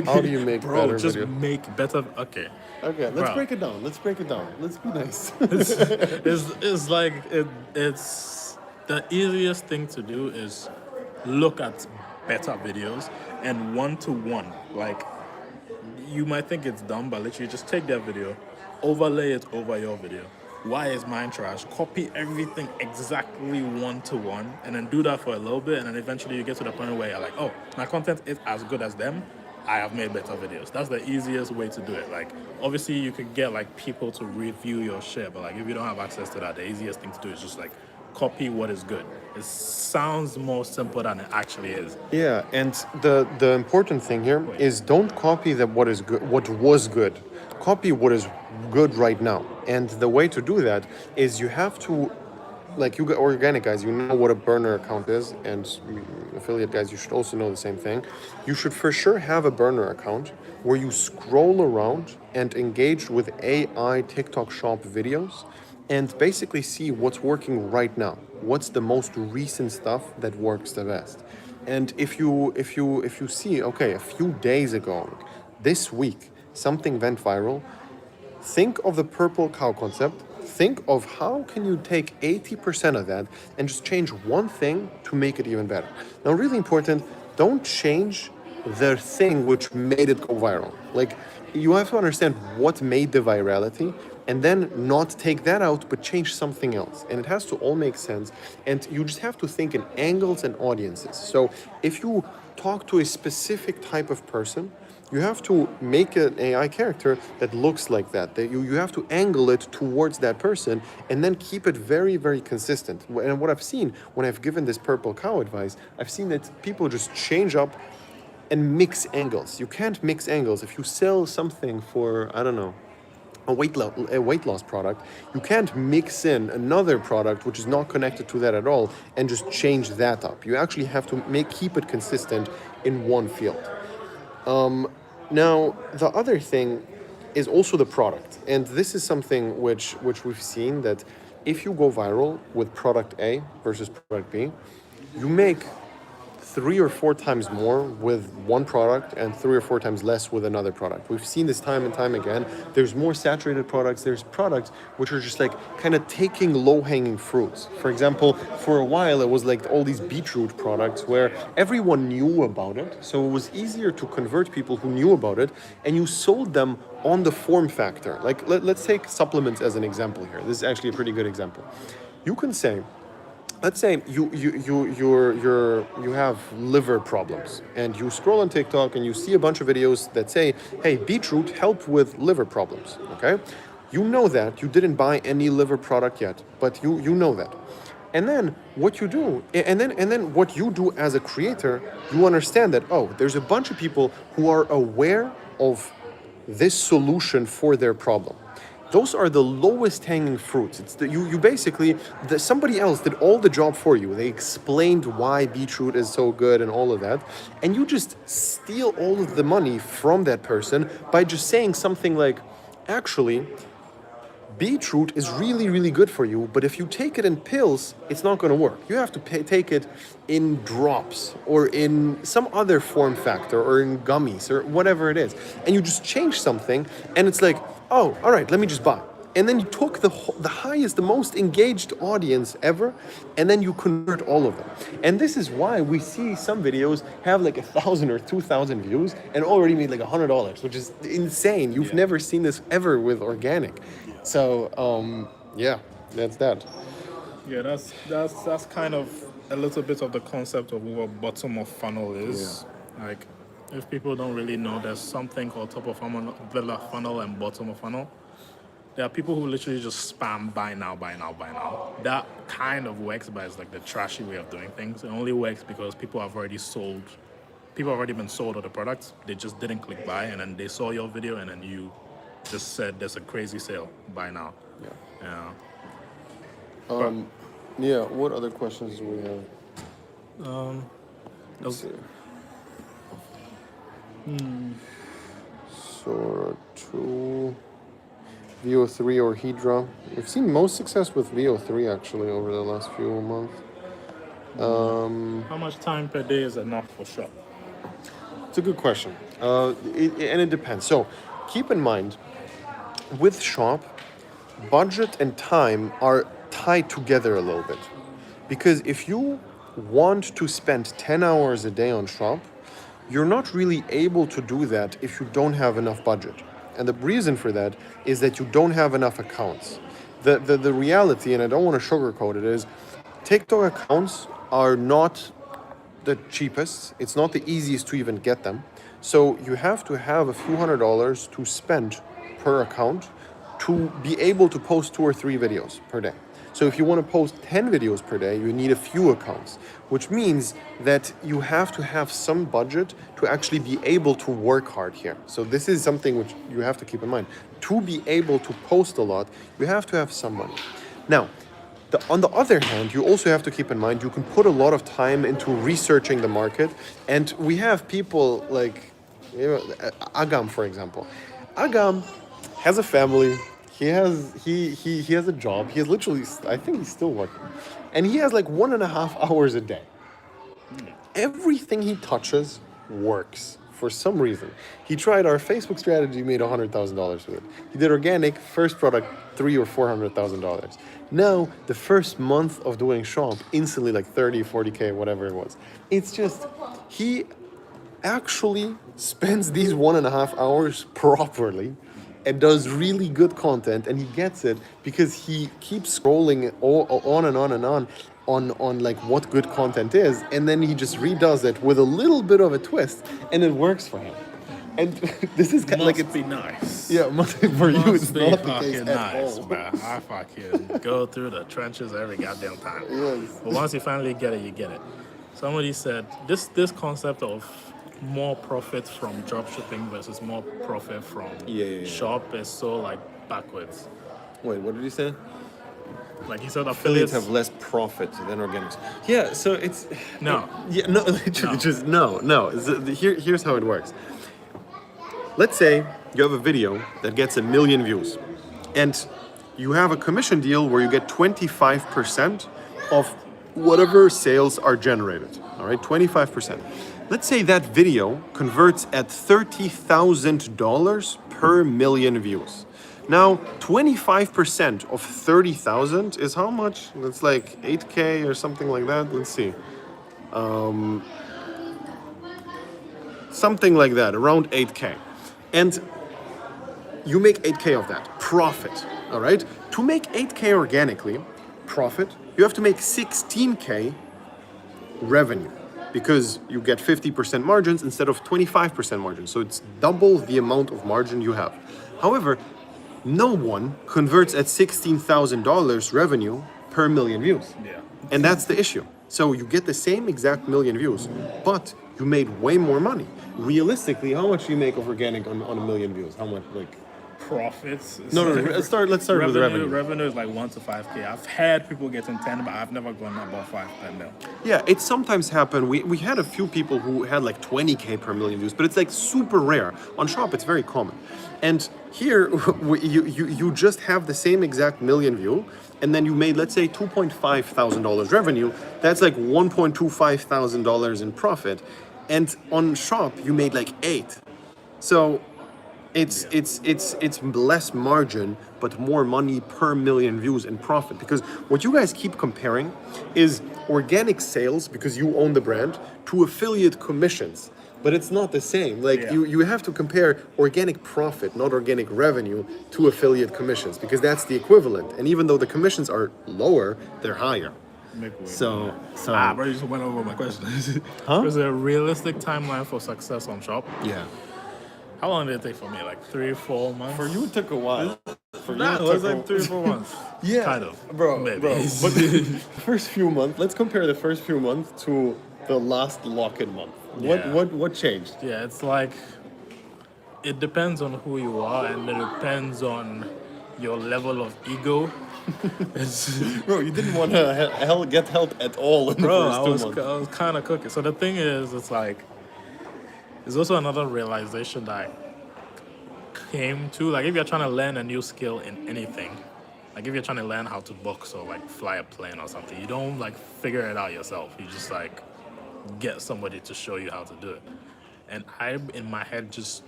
Speaker 2: How do you make
Speaker 1: Bro,
Speaker 2: better
Speaker 1: just
Speaker 2: videos?
Speaker 1: make better. Okay.
Speaker 2: Okay, let's
Speaker 1: Bro.
Speaker 2: break it down. Let's break it down. Let's be nice.
Speaker 1: It's like it's the easiest thing to do is look at better videos and one to one. Like you might think it's dumb, but literally just take that video, overlay it over your video. Why is mine trash? Copy everything exactly one to one, and then do that for a little bit, and then eventually you get to the point where you're like, oh, my content is as good as them. I have made better videos. That's the easiest way to do it. Like, obviously, you could get like people to review your shit, but like if you don't have access to that, the easiest thing to do is just like copy what is good. It sounds more simple than it actually is.
Speaker 2: Yeah, and the important thing here is don't copy what is good, what was good. Copy what is good right now. And the way to do that is you have to, like you organic guys, you know what a burner account is, and affiliate guys, you should also know the same thing. You should for sure have a burner account where you scroll around and engage with AI TikTok shop videos and basically see what's working right now. What's the most recent stuff that works the best? And if you see, okay, a few days ago, this week, something went viral, think of the purple cow concept. Think of how can you take 80% of that and just change one thing to make it even better. Now, really important, don't change the thing which made it go viral. Like, you have to understand what made the virality and then not take that out but change something else. And it has to all make sense. And you just have to think in angles and audiences. So if you talk to a specific type of person, you have to make an AI character that looks like that. You have to angle it towards that person and then keep it very, very consistent. And what I've seen when I've given this purple cow advice, I've seen that people just change up and mix angles. You can't mix angles. If you sell something for, I don't know, a weight loss product, you can't mix in another product which is not connected to that at all and just change that up. You actually have to keep it consistent in one field. Now, the other thing is also the product. And this is something which we've seen, that if you go viral with product A versus product B, you make 3 or 4 times more with one product and 3 or 4 times less with another product. We've seen this time and time again. There's more saturated products. There's products which are just like kind of taking low-hanging fruits. For example, for a while it was like all these beetroot products where everyone knew about it. So it was easier to convert people who knew about it, and you sold them on the form factor. Like let's take supplements as an example here. This is actually a pretty good example. You can say, let's say you have liver problems, and you scroll on TikTok and you see a bunch of videos that say, hey, beetroot help with liver problems. Okay, you know that you didn't buy any liver product yet, but you know that. And then what you do, and then what you do as a creator, you understand that, oh, there's a bunch of people who are aware of this solution for their problem. Those are the lowest hanging fruits. It's you basically, somebody else did all the job for you. They explained why beetroot is so good and all of that. And you just steal all of the money from that person by just saying something like, actually, beetroot is really, really good for you, but if you take it in pills, it's not going to work. You have to take it in drops or in some other form factor or in gummies or whatever it is. And you just change something and it's like, oh, all right, let me just buy. And then you took the highest, the most engaged audience ever, and then you convert all of them. And this is why we see some videos have like 1,000 or 2,000 views and already made like $100, which is insane. You've never seen this ever with organic. So yeah, that's that.
Speaker 1: Yeah, that's kind of a little bit of the concept of what bottom of funnel is. Like, if people don't really know, there's something called top of funnel and bottom of funnel. There are people who literally just spam buy now, buy now, buy now. That kind of works, but it's like the trashy way of doing things. It only works because people have already been sold on the products. They just didn't click buy, and then they saw your video, and then you just said there's a crazy sale, buy now.
Speaker 2: Yeah. What other questions do we have? Let's see. Sora 2, VO3 or Hydra. We've seen most success with VO3 actually over the last few months.
Speaker 1: How much time per day is enough for shop?
Speaker 2: It's a good question. And it depends. So keep in mind, with shop, budget and time are tied together a little bit. Because if you want to spend 10 hours a day on shop, you're not really able to do that if you don't have enough budget. And the reason for that is that you don't have enough accounts. The reality, and I don't want to sugarcoat it, is TikTok accounts are not the cheapest. It's not the easiest to even get them. So you have to have a few $100s to spend per account to be able to post 2 or 3 videos per day. So if you want to post 10 videos per day, you need a few accounts, which means that you have to have some budget to actually be able to work hard here. So this is something which you have to keep in mind. To be able to post a lot, you have to have some money. Now, on the other hand, you also have to keep in mind you can put a lot of time into researching the market, and we have people like Agam, for example. Agam has a family. He has a job. He has literally, I think he's still working, and he has like 1.5 hours a day. Everything he touches works for some reason. He tried our Facebook strategy, made $100,000 with it. He did organic, first product, $300,000 or $400,000. Now, the first month of doing shop, instantly like 30, 40K, whatever it was. It's just, he actually spends these 1.5 hours properly and does really good content, and he gets it because he keeps scrolling on and on and on like what good content is, and then he just redoes it with a little bit of a twist, and it works for him. And this is kind of like, it's
Speaker 1: be nice.
Speaker 2: Yeah, for you it's not the case at
Speaker 1: nice,
Speaker 2: all.
Speaker 1: Bro. I fucking go through the trenches every goddamn time.
Speaker 2: Yes.
Speaker 1: But once you finally get it, you get it. Somebody said this concept of more profit from dropshipping versus more profit from shop is so like backwards.
Speaker 2: Wait, what did he say?
Speaker 1: Like he said,
Speaker 2: Affiliates have less profit than organics. Yeah, so it's
Speaker 1: no.
Speaker 2: Yeah, no, literally, just no. Here's how it works. Let's say you have a video that gets 1 million views, and you have a commission deal where you get 25% of whatever sales are generated. All right, 25%. Let's say that video converts at $30,000 per 1 million views. Now, 25% of 30,000 is how much? That's like 8K or something like that. Let's see. Something like that, around 8K. And you make 8K of that, profit, all right? To make 8K organically, profit, you have to make 16K revenue, because you get 50% margins instead of 25% margins. So it's double the amount of margin you have. However, no one converts at $16,000 revenue per 1 million views.
Speaker 1: Yeah.
Speaker 2: And that's the issue. So you get the same exact 1 million views, but you made way more money realistically, how much do you make of organic on 1 million views? How much, like?
Speaker 1: Profits.
Speaker 2: No. Let's start with revenue.
Speaker 1: Revenue is like 1 to 5K. I've had people getting 10, but I've never gone above 10 mil.
Speaker 2: Yeah, it sometimes happen. We had a few people who had like 20K per million views, but it's like super rare. On Shop, it's very common. And here, you just have the same exact million view, and then you made, let's say, $2,500 revenue. That's like $1,250 in profit. And on Shop, you made like 8. So it's less margin but more money per million views in profit, because what you guys keep comparing is organic sales because you own the brand to affiliate commissions, but it's not the same. Like you have to compare organic profit, not organic revenue, to affiliate commissions, because that's the equivalent, and even though the commissions are lower, they're higher. So
Speaker 1: bro, you just went over my question.
Speaker 2: Huh?
Speaker 1: There's a realistic timeline for success on Shop.
Speaker 2: Yeah.
Speaker 1: How long did it take for me? Like 3-4 months?
Speaker 2: For you, it took a while. For
Speaker 1: Nah, it was like 3-4 months.
Speaker 2: Yeah,
Speaker 1: Kind of.
Speaker 2: bro.
Speaker 1: Maybe.
Speaker 2: But the first few months. Let's compare the first few months to the last lock-in month. What changed?
Speaker 1: Yeah, it's like, it depends on who you are, and it depends on your level of ego.
Speaker 2: Bro, you didn't want to get help at all in the first 2 months.
Speaker 1: I was kind of cooking. So the thing is, it's like, there's also another realization that I came to. Like, if you're trying to learn a new skill in anything, like if you're trying to learn how to box or like fly a plane or something, you don't like figure it out yourself. You just like get somebody to show you how to do it. And I, in my head, just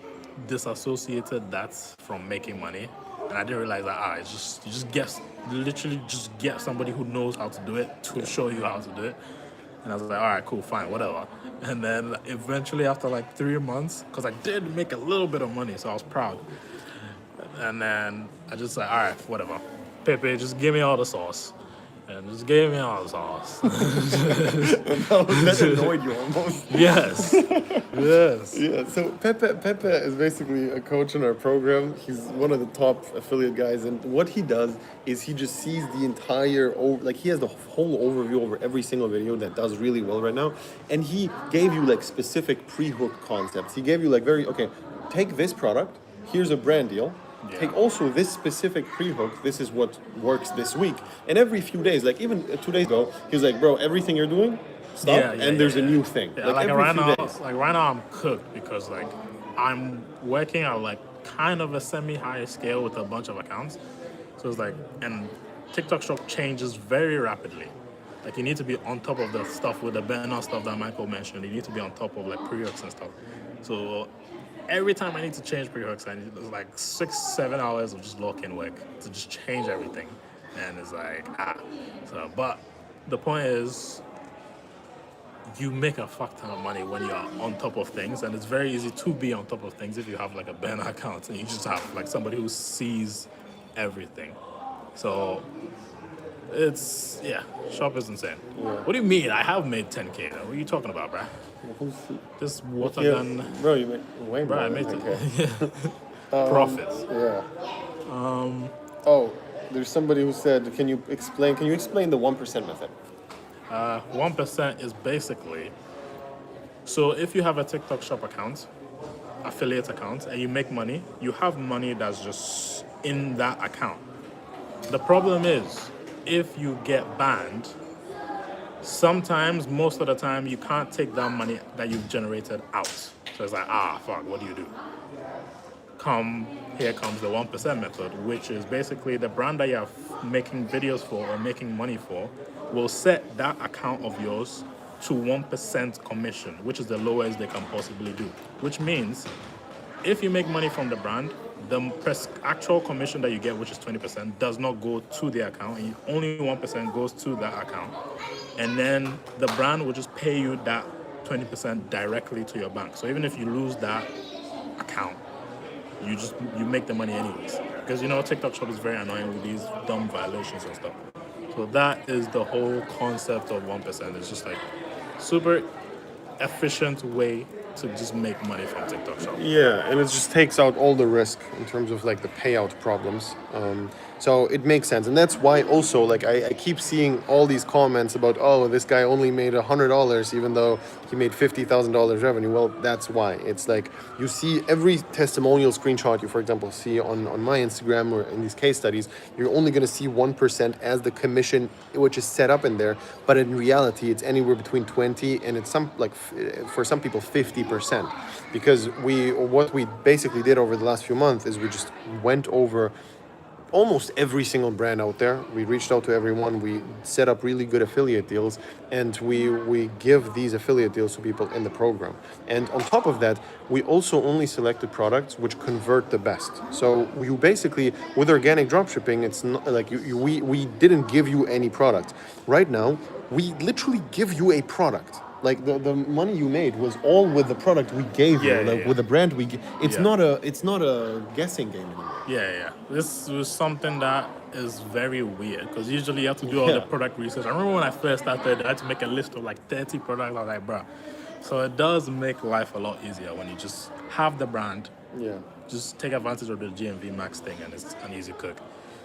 Speaker 1: disassociated that from making money. And I didn't realize that it's just, literally just get somebody who knows how to do it to show you how to do it. And I was like, all right, cool, fine, whatever. And then eventually after like 3 months, because I did make a little bit of money, so I was proud. And then I just like, all right, whatever. Pepe, just give me all the sauce. And just gave me all the sauce.
Speaker 2: That annoyed you almost.
Speaker 1: Yes. Yes.
Speaker 2: Yeah, so Pepe is basically a coach in our program. He's one of the top affiliate guys, and what he does is he just sees the entire, like he has the whole overview over every single video that does really well right now, and he gave you like specific pre-hook concepts. He gave you like okay, take this product, here's a brand deal, take also this specific pre-hook, this is what works this week. And every few days, like even 2 days ago, he was like, bro, everything you're doing, stop, and there's a new thing.
Speaker 1: Yeah,
Speaker 2: like every
Speaker 1: right now I'm cooked because like I'm working at like kind of a semi-high scale with a bunch of accounts. So it's like, and TikTok Shop changes very rapidly. Like you need to be on top of the stuff with the banner stuff that Michael mentioned. You need to be on top of like pre-hooks and stuff. So every time I need to change pre-hooks, I need like 6-7 hours of just lock-in work to just change everything. And it's like, So, but the point is, you make a fuck ton of money when you're on top of things, and it's very easy to be on top of things if you have like a banner account and you just have like somebody who sees everything. So it's, Shop is insane. What do you mean? I have made 10K though. What are you talking about, bruh? This water gun.
Speaker 2: Bro, you made way more.
Speaker 1: Bro, I made profits.
Speaker 2: Yeah. There's somebody who said, can you explain the 1% method?
Speaker 1: 1% is basically, so if you have a TikTok Shop account, affiliate account, and you make money, you have money that's just in that account. The problem is, if you get banned, sometimes, most of the time, you can't take that money that you've generated out. So it's like, fuck, what do you do? Here comes the 1% method, which is basically the brand that you're making videos for or making money for will set that account of yours to 1% commission, which is the lowest they can possibly do. Which means, if you make money from the brand, the actual commission that you get, which is 20%, does not go to the account, and only 1% goes to that account. And then the brand will just pay you that 20% directly to your bank. So even if you lose that account, you make the money anyways. Because TikTok Shop is very annoying with these dumb violations and stuff. So that is the whole concept of 1%. It's just like super efficient way to just make money from TikTok Shop.
Speaker 2: Yeah, and it just takes out all the risk in terms of like the payout problems. So it makes sense, and that's why also like I keep seeing all these comments about, oh, this guy only made $100 even though he made $50,000 revenue. Well, that's why. It's like you see every testimonial screenshot you, for example, see on my Instagram or in these case studies, you're only going to see 1% as the commission which is set up in there, but in reality it's anywhere between 20 and it's some like for some people 50%, because what we basically did over the last few months is we just went over almost every single brand out there. We reached out to everyone. We set up really good affiliate deals, and we give these affiliate deals to people in the program. And on top of that, we also only selected products which convert the best. So you basically, with organic dropshipping, it's not like we didn't give you any product. Right now, we literally give you a product. Like the money you made was all with the product we gave you, like with the brand we. It's not a guessing game anymore.
Speaker 1: Yeah. This was something that is very weird because usually you have to do all the product research. I remember when I first started, I had to make a list of like 30 products. I was like, bruh. So it does make life a lot easier when you just have the brand.
Speaker 2: Yeah.
Speaker 1: Just take advantage of the GMV Max thing, and it's an easy cook.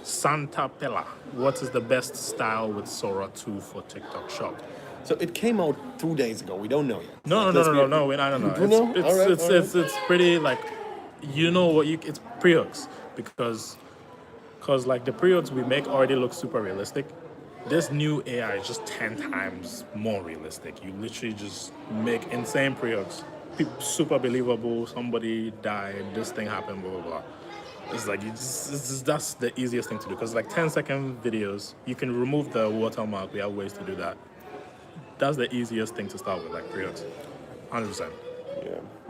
Speaker 1: Santa Pella, what is the best style with Sora 2 for TikTok Shop?
Speaker 2: So it came out 2 days ago. We don't know yet.
Speaker 1: No. I don't know. It's pretty like, you know what it's pre-hooks because like the pre-hooks we make already look super realistic. This new AI is just 10 times more realistic. You literally just make insane pre-hooks, super believable. Somebody died, this thing happened, blah blah blah. It's like that's the easiest thing to do because like 10-second videos, you can remove the watermark. We have ways to do that. That's the easiest thing to start with, like pre-hooks, 100%.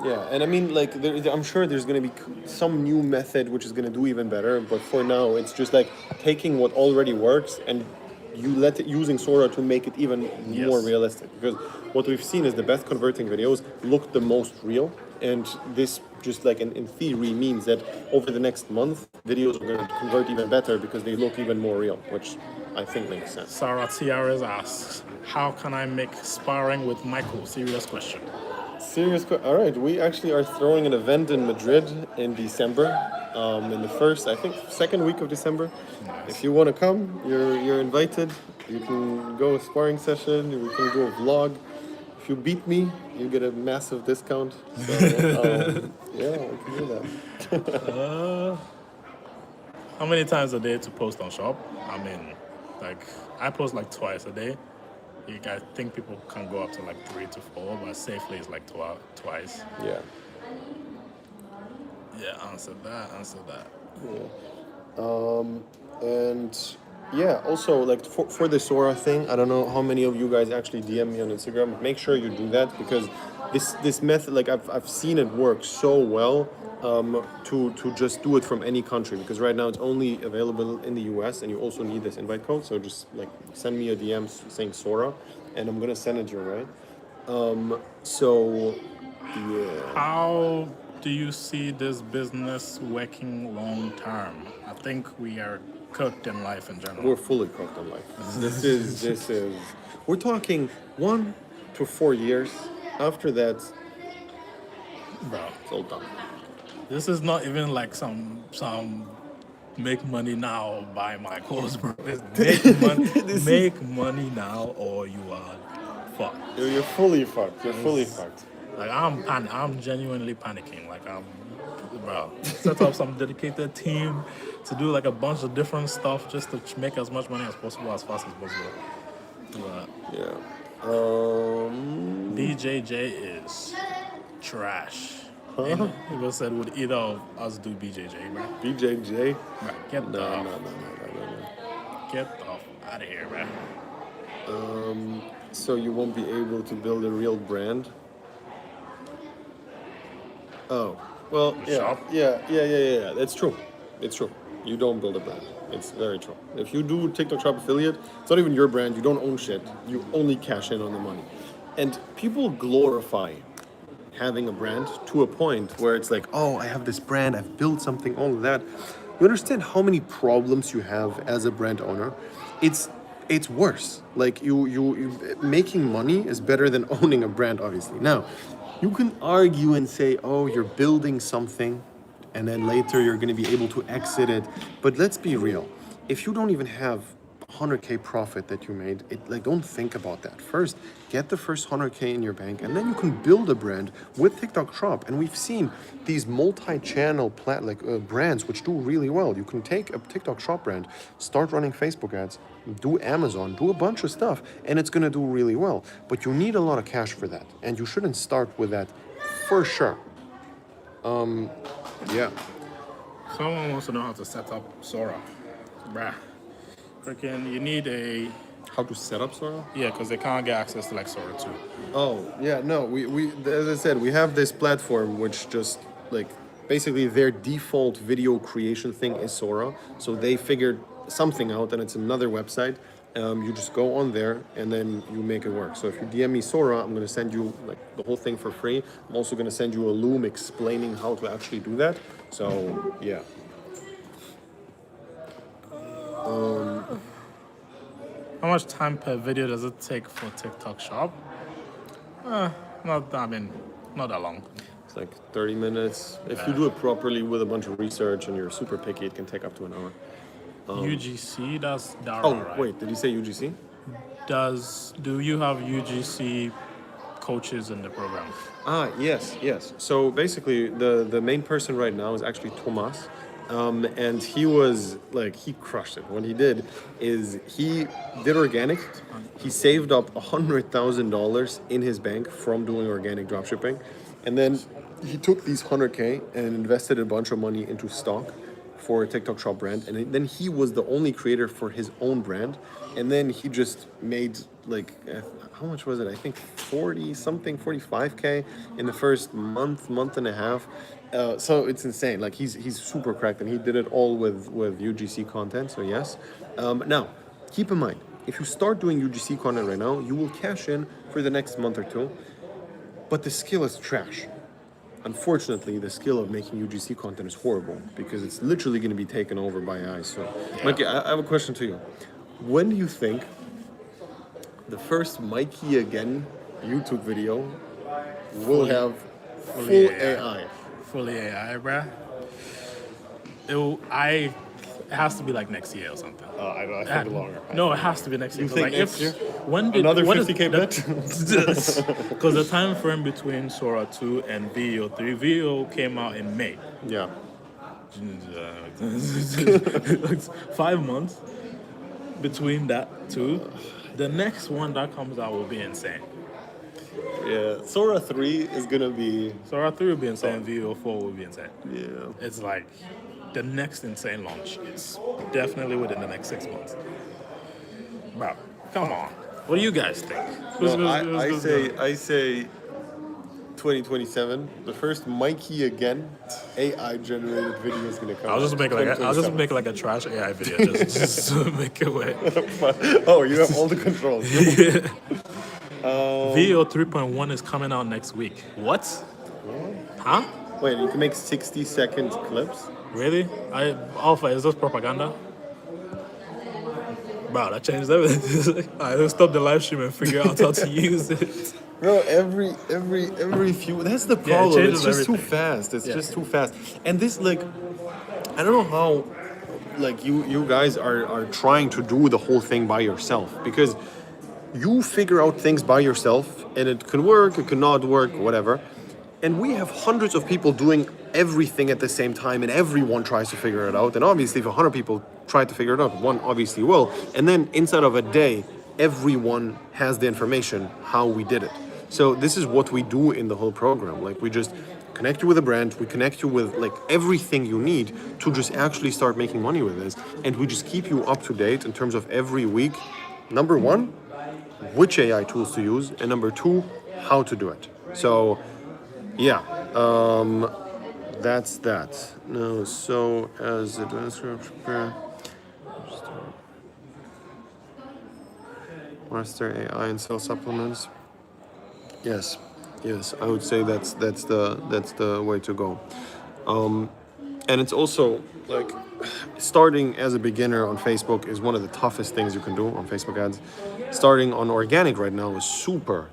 Speaker 2: Yeah, and I mean, like, I'm sure there's going to be some new method which is going to do even better. But for now, it's just like taking what already works and you let it using Sora to make it even more realistic. Because what we've seen is the best converting videos look the most real, and this just like in theory means that over the next month, videos are going to convert even better because they look even more real, which I think makes sense.
Speaker 1: Sarah Tiares asks, how can I make sparring with Michael? Serious question.
Speaker 2: All right, we actually are throwing an event in Madrid in December, in the second week of December. Nice. If you want to come, you're invited. You can go a sparring session. We can do a vlog. If you beat me, you get a massive discount. So, yeah, we can do that.
Speaker 1: How many times a day to post on Shop? I mean, like, I post like twice a day. I think people can go up to like 3 to 4, but safely it's like twice.
Speaker 2: Yeah.
Speaker 1: Yeah, answer that.
Speaker 2: Yeah. And yeah, also like for the Sora thing, I don't know how many of you guys actually DM me on Instagram. Make sure you do that because this method, like I've seen it work so well. To just do it from any country, because right now it's only available in the US and you also need this invite code. So just like send me a DM saying Sora and I'm gonna send it your way. So yeah.
Speaker 1: How do you see this business working long term? I think we are cooked in life in general.
Speaker 2: We're fully cooked in life. This is we're talking 1 to 4 years. After that,
Speaker 1: bro,
Speaker 2: it's all done.
Speaker 1: This is not even like some make money now, buy my clothes, bro. Make money now or you are fucked.
Speaker 2: You're fully fucked. You're fully fucked.
Speaker 1: Like I'm genuinely panicking. Like bro, set up some dedicated team to do like a bunch of different stuff just to make as much money as possible as fast as possible. But
Speaker 2: yeah.
Speaker 1: BJJ is trash. Huh? People said, would either of us do BJJ, bro?
Speaker 2: BJJ?
Speaker 1: Bro, get the
Speaker 2: No.
Speaker 1: Get the fuck out of here,
Speaker 2: bro. So you won't be able to build a real brand? Oh. Well, yeah. That's true. It's true. You don't build a brand. It's very true. If you do TikTok Shop affiliate, it's not even your brand. You don't own shit. You only cash in on the money. And people glorify having a brand to a point where it's like, oh, I have this brand, I've built something, all of that. You understand how many problems you have as a brand owner? It's worse. Like you making money is better than owning a brand, obviously. Now, you can argue and say, oh, you're building something and then later you're going to be able to exit it. But let's be real. if you don't even have 100K profit that you made, don't think about that. First, get the first 100K in your bank, and then you can build a brand with TikTok Shop. And we've seen these multi-channel brands which do really well. You can take a TikTok Shop brand, start running Facebook ads, do Amazon, do a bunch of stuff, and it's gonna do really well. But you need a lot of cash for that, and you shouldn't start with that for sure. Yeah.
Speaker 1: Someone wants to know how to set up Sora. Bruh. Freaking, you need a...
Speaker 2: How to set up Sora?
Speaker 1: Yeah, because they can't get access to like Sora too.
Speaker 2: Oh, yeah, no, we as I said, we have this platform which just, basically their default video creation thing is Sora. So they figured something out, and it's another website. You just go on there, and then you make it work. So if you DM me Sora, I'm going to send you, the whole thing for free. I'm also going to send you a loom explaining how to actually do that. So, yeah.
Speaker 1: How much time per video does it take for TikTok Shop? Not that long.
Speaker 2: It's like 30 minutes. If you do it properly with a bunch of research and you're super picky, it can take up to an hour.
Speaker 1: UGC, that's Dara,
Speaker 2: Oh,
Speaker 1: right?
Speaker 2: wait, did you say UGC?
Speaker 1: Do you have UGC coaches in the program?
Speaker 2: Yes. So basically, the main person right now is actually Thomas. And he was he crushed it. What he did is he did organic. He saved up $100,000 in his bank from doing organic dropshipping, and then he took these 100K and invested a bunch of money into stock for a TikTok Shop brand, and then he was the only creator for his own brand, and then he just made how much was it? I think 45K in the first month and a half. So it's insane. He's super cracked, and he did it all with UGC content. So yes. Now, keep in mind, if you start doing UGC content right now, you will cash in for the next month or two. But the skill is trash. Unfortunately, the skill of making UGC content is horrible because it's literally going to be taken over by AI. So, yeah. Mikey, I have a question to you. When do you think the first Mikey Again YouTube video will have full AI?
Speaker 1: Fully AI, bruh. It has to be like next year or something.
Speaker 2: I think longer.
Speaker 1: No, it has to be next year.
Speaker 2: You think next year? Another 50K bet?
Speaker 1: Because the time frame between Sora 2 and VO 3, VO came out in May.
Speaker 2: Yeah.
Speaker 1: 5 months between that two. The next one that comes out will be insane.
Speaker 2: Yeah, Sora 3 is gonna be...
Speaker 1: Sora 3 will be insane, VO 4 will be insane.
Speaker 2: Yeah.
Speaker 1: It's like the next insane launch is definitely within the next 6 months. Bro, come on. What do you guys think?
Speaker 2: I say 2027, the first Mikey Again AI generated video is gonna come.
Speaker 1: I'll just make like a trash AI video just to make it way.
Speaker 2: Oh, you have all the controls.
Speaker 1: Yeah. VO 3.1 is coming out next week. What? Huh?
Speaker 2: Wait, you can make 60-second clips?
Speaker 1: Really? Alpha, is this propaganda? Bro, that changed everything. Alright, let's stop the live stream and figure out how to use it.
Speaker 2: Bro, every few... That's the problem.
Speaker 1: It
Speaker 2: it's just
Speaker 1: everything.
Speaker 2: too fast. It's just too fast. And this, I don't know how, you guys are trying to do the whole thing by yourself. Because you figure out things by yourself, and it can work, it cannot work, whatever. And we have hundreds of people doing everything at the same time, and everyone tries to figure it out. And obviously, if 100 people try to figure it out, one obviously will. And then inside of a day, everyone has the information how we did it. So this is what we do in the whole program. We just connect you with a brand, we connect you with everything you need to just actually start making money with this. And we just keep you up to date in terms of every week. Number one, which AI tools to use, and number two, how to do it. So yeah, that's that. No, so as advanced prepare, master AI and sell supplements. Yes, I would say that's the way to go. And it's also starting as a beginner on Facebook is one of the toughest things you can do on Facebook ads. Starting on organic right now is super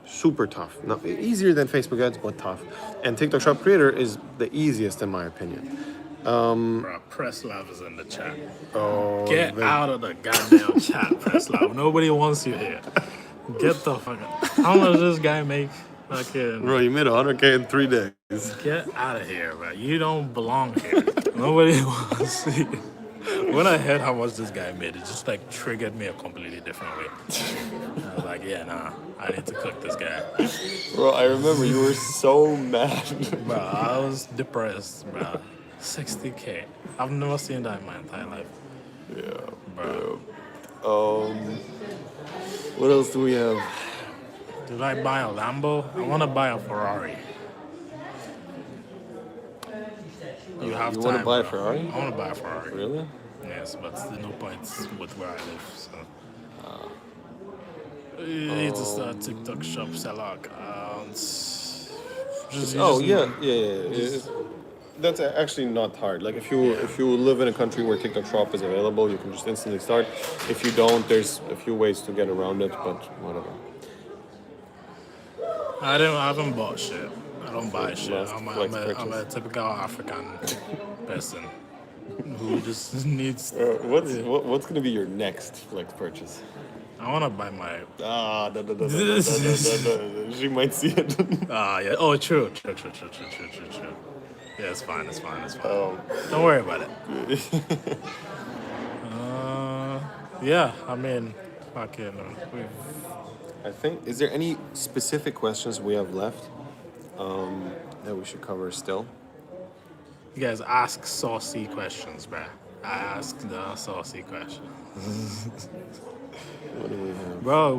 Speaker 2: tough. Not easier than Facebook ads, but tough. And TikTok Shop Creator is the easiest in my opinion.
Speaker 1: Bro, Preslav is in the chat.
Speaker 2: Oh,
Speaker 1: Get out of the goddamn chat, Preslav. Nobody wants you here. Get the fuck out. How much does this guy make? Fucking.
Speaker 2: bro, you made 100K in 3 days.
Speaker 1: Get out of here, bro. You don't belong here. Nobody wants to see you. When I heard how much this guy made, it just like triggered me a completely different way. I was like, yeah, nah, I need to cook this guy.
Speaker 2: Bro, I remember you were so mad.
Speaker 1: Bro, I was depressed, bro. 60K. I've never seen that in my entire life.
Speaker 2: Yeah,
Speaker 1: Bro.
Speaker 2: What else do we have?
Speaker 1: Did I buy a Lambo? I want to buy a Ferrari. You have
Speaker 2: You
Speaker 1: time,
Speaker 2: want to buy a
Speaker 1: bro.
Speaker 2: Ferrari?
Speaker 1: I want to buy a Ferrari.
Speaker 2: Really?
Speaker 1: Yes, but there's no points with where I live, so. You need to start TikTok shop, sell our accounts.
Speaker 2: Yeah. That's actually not hard. Like if you live in a country where TikTok Shop is available, you can just instantly start. If you don't, there's a few ways to get around it, but whatever.
Speaker 1: I haven't bought shit. I don't buy shit. I'm a typical African person who just needs.
Speaker 2: What's gonna be your next flex purchase?
Speaker 1: I want to buy my.
Speaker 2: No. She might see it.
Speaker 1: Yeah. Oh, true. Yeah, it's fine. Don't worry about it. Yeah, I mean, fucking.
Speaker 2: I think. Is there any specific questions we have left that we should cover still?
Speaker 1: You guys ask saucy questions, bruh. I ask the saucy questions.
Speaker 2: What do we have?
Speaker 1: Bro,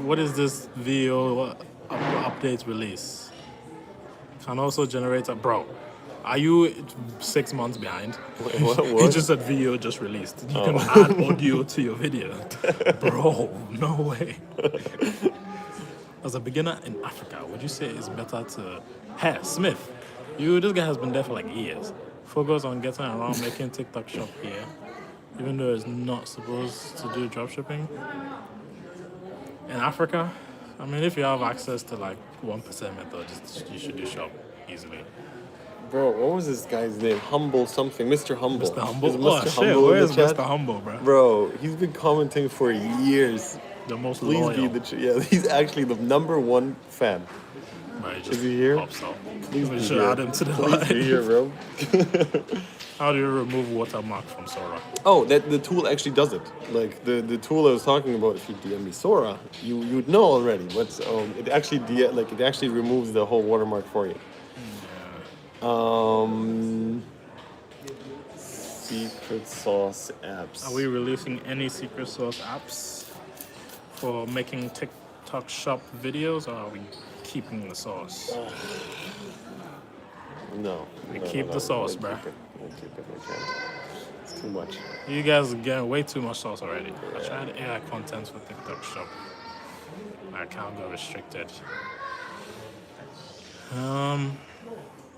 Speaker 1: what is this video update release? Can also generate a bro. Are you 6 months behind?
Speaker 2: Wait, what?
Speaker 1: It just said video just released. You can add audio to your video. Bro, no way. As a beginner in Africa, would you say it's better to... Hey, Smith, this guy has been there for like years. Focus on getting around making TikTok shop here. Even though it's not supposed to do dropshipping. In Africa, I mean, if you have access to like 1% method, you should do shop easily.
Speaker 2: Bro, what was this guy's name? Humble something. Mr. Humble.
Speaker 1: Mr. Humble?
Speaker 2: Is
Speaker 1: Oh, shit, where is Mr. Humble, bro?
Speaker 2: Bro, he's been commenting for years.
Speaker 1: The most
Speaker 2: Please
Speaker 1: loyal.
Speaker 2: be he's actually the #1 fan.
Speaker 1: Right,
Speaker 2: Is he here?
Speaker 1: Pops up.
Speaker 2: Please
Speaker 1: We
Speaker 2: be
Speaker 1: should
Speaker 2: here.
Speaker 1: add him to the
Speaker 2: Please be
Speaker 1: line.
Speaker 2: here, bro.
Speaker 1: How do you remove watermark from Sora?
Speaker 2: Oh, the tool actually does it. Like the tool I was talking about. If you DM me Sora, you'd know already. But it actually removes the whole watermark for you. Secret sauce apps.
Speaker 1: Are we releasing any secret sauce apps for making TikTok shop videos, or are we keeping the sauce?
Speaker 2: No.
Speaker 1: Keep the sauce,
Speaker 2: We'll
Speaker 1: bruh.
Speaker 2: keep it. We'll keep it. We can't. It's too much.
Speaker 1: You guys are getting way too much sauce already. I tried AI content for TikTok shop. My account got restricted.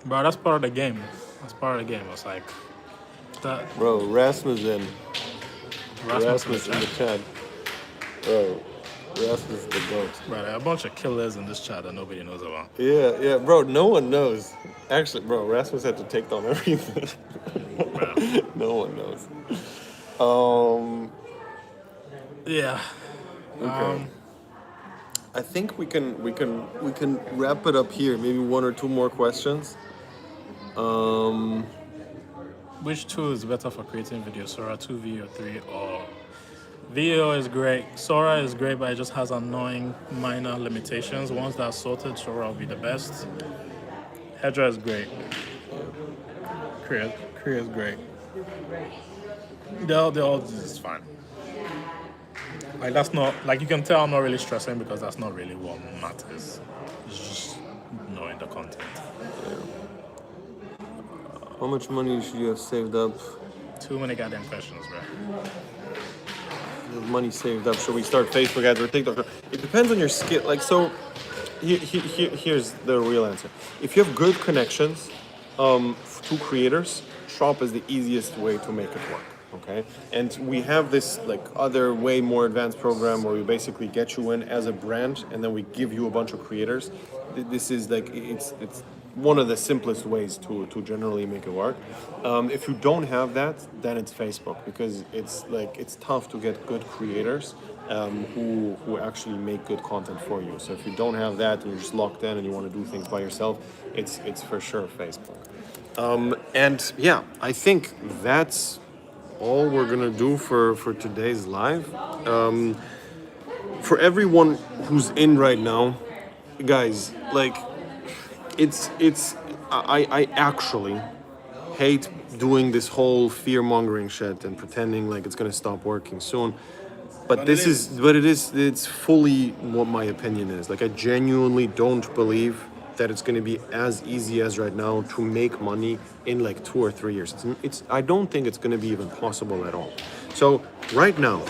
Speaker 1: Bro, that's part of the game. It's like that.
Speaker 2: Bro, Rasmus in.
Speaker 1: Rasmus
Speaker 2: Rasmus in the chat. Bro, Rasmus is the goat.
Speaker 1: Bro, there are a bunch of killers in this chat that nobody knows about.
Speaker 2: Yeah, bro, no one knows. Actually, bro, Rasmus had to take down everything. No one knows.
Speaker 1: Yeah.
Speaker 2: Okay. I think we can wrap it up here. Maybe 1 or 2 more questions.
Speaker 1: Which tool is better for creating videos? Sora 2, Video 3, or Video is great. Sora is great, but it just has annoying minor limitations. Once that's sorted, Sora will be the best. Hedra is great. Kriya is great. They're all just fine. Like that's not like you can tell I'm not really stressing because that's not really what matters. It's just knowing the content.
Speaker 2: How much money should you have saved up?
Speaker 1: Too many goddamn questions, bro.
Speaker 2: Money saved up. Should we start Facebook ads or TikTok? It depends on your skill. Like so, here's the real answer. If you have good connections to creators, Shop is the easiest way to make it work. Okay, and we have this like other way more advanced program where we basically get you in as a brand, and then we give you a bunch of creators. This is like it's one of the simplest ways to generally make it work. If you don't have that, then it's Facebook, because it's tough to get good creators who actually make good content for you. So if you don't have that and you're just locked in and you want to do things by yourself, it's for sure Facebook. And yeah, I think that's all we're gonna do for today's live. For everyone who's in right now, guys, like I actually hate doing this whole fear mongering shit and pretending like it's gonna stop working soon. But it's fully what my opinion is. Like, I genuinely don't believe that it's going to be as easy as right now to make money in like 2 or 3 years. I don't think it's going to be even possible at all. So right now,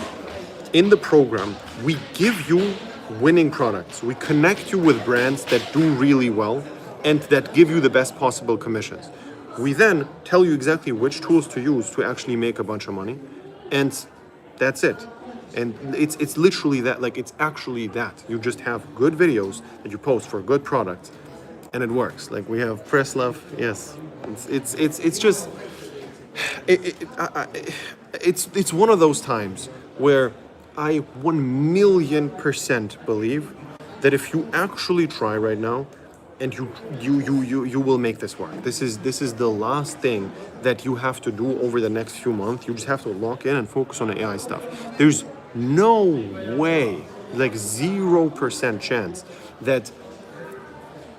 Speaker 2: in the program, we give you winning products. We connect you with brands that do really well and that give you the best possible commissions. We then tell you exactly which tools to use to actually make a bunch of money, and that's it. And it's literally that. Like, it's actually that. You just have good videos that you post for a good product, and it works. Like, we have Preslav. Yes, it's just it's one of those times where I 1,000,000% believe that if you actually try right now, and you will make this work. This is the last thing that you have to do over the next few months. You just have to lock in and focus on the AI stuff. There's no way, like 0% chance, that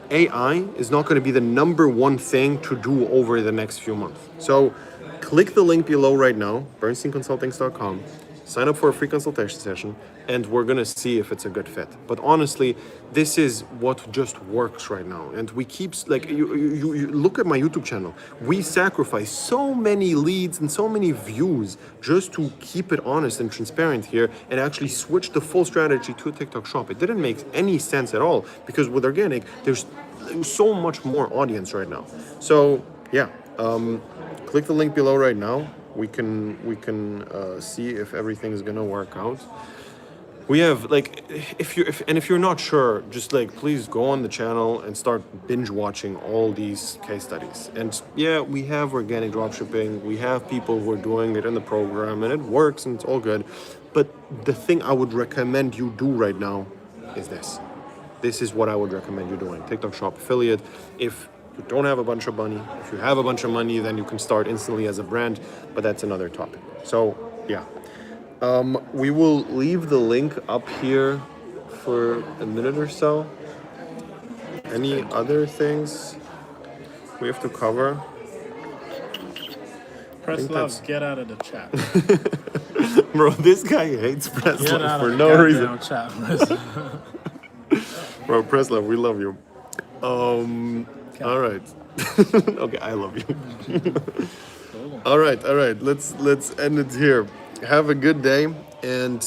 Speaker 2: AI is not going to be the number one thing to do over the next few months. So click the link below right now, bernsteinconsultings.com. Sign up for a free consultation session, and we're gonna see if it's a good fit. But honestly, this is what just works right now. And we keep, like, you look at my YouTube channel. We sacrifice so many leads and so many views just to keep it honest and transparent here, and actually switch the full strategy to a TikTok shop. It didn't make any sense at all, because with organic, there's so much more audience right now. So yeah, click the link below right now. We can see if everything is gonna work out. We have, like, if you're not sure, just like, please go on the channel and start binge watching all these case studies. And yeah, we have organic dropshipping. We have people who are doing it in the program, and it works, and it's all good. But the thing I would recommend you do right now is this. This is what I would recommend you doing. TikTok Shop affiliate. If you don't have a bunch of money, if you have a bunch of money, then you can start instantly as a brand, but that's another topic. So yeah, we will leave the link up here for a minute or so. Any other things we have to cover?
Speaker 1: Preslav, get out of the chat.
Speaker 2: Bro, this guy hates
Speaker 1: Get
Speaker 2: Preslav
Speaker 1: out
Speaker 2: for
Speaker 1: of
Speaker 2: no
Speaker 1: the
Speaker 2: reason.
Speaker 1: goddamn chat.
Speaker 2: Bro, Preslav, we love you. All right. Okay, I love you. All right. Let's end it here. Have a good day, and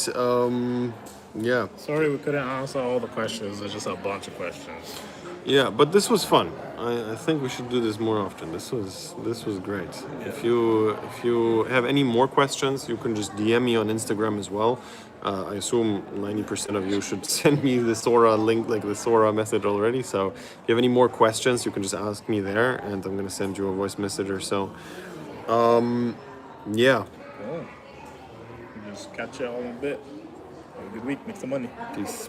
Speaker 2: yeah.
Speaker 1: Sorry we couldn't answer all the questions. There's just a bunch of questions.
Speaker 2: Yeah, but this was fun. I think we should do this more often. This was great. Yeah. If you have any more questions, you can just DM me on Instagram as well. I assume 90% of you should send me the Sora link, like the Sora message already. So if you have any more questions, you can just ask me there, and I'm gonna send you a voice message or so. Yeah.
Speaker 1: Oh. Just catch you all in a bit. Have a good week. Make some money.
Speaker 2: Peace.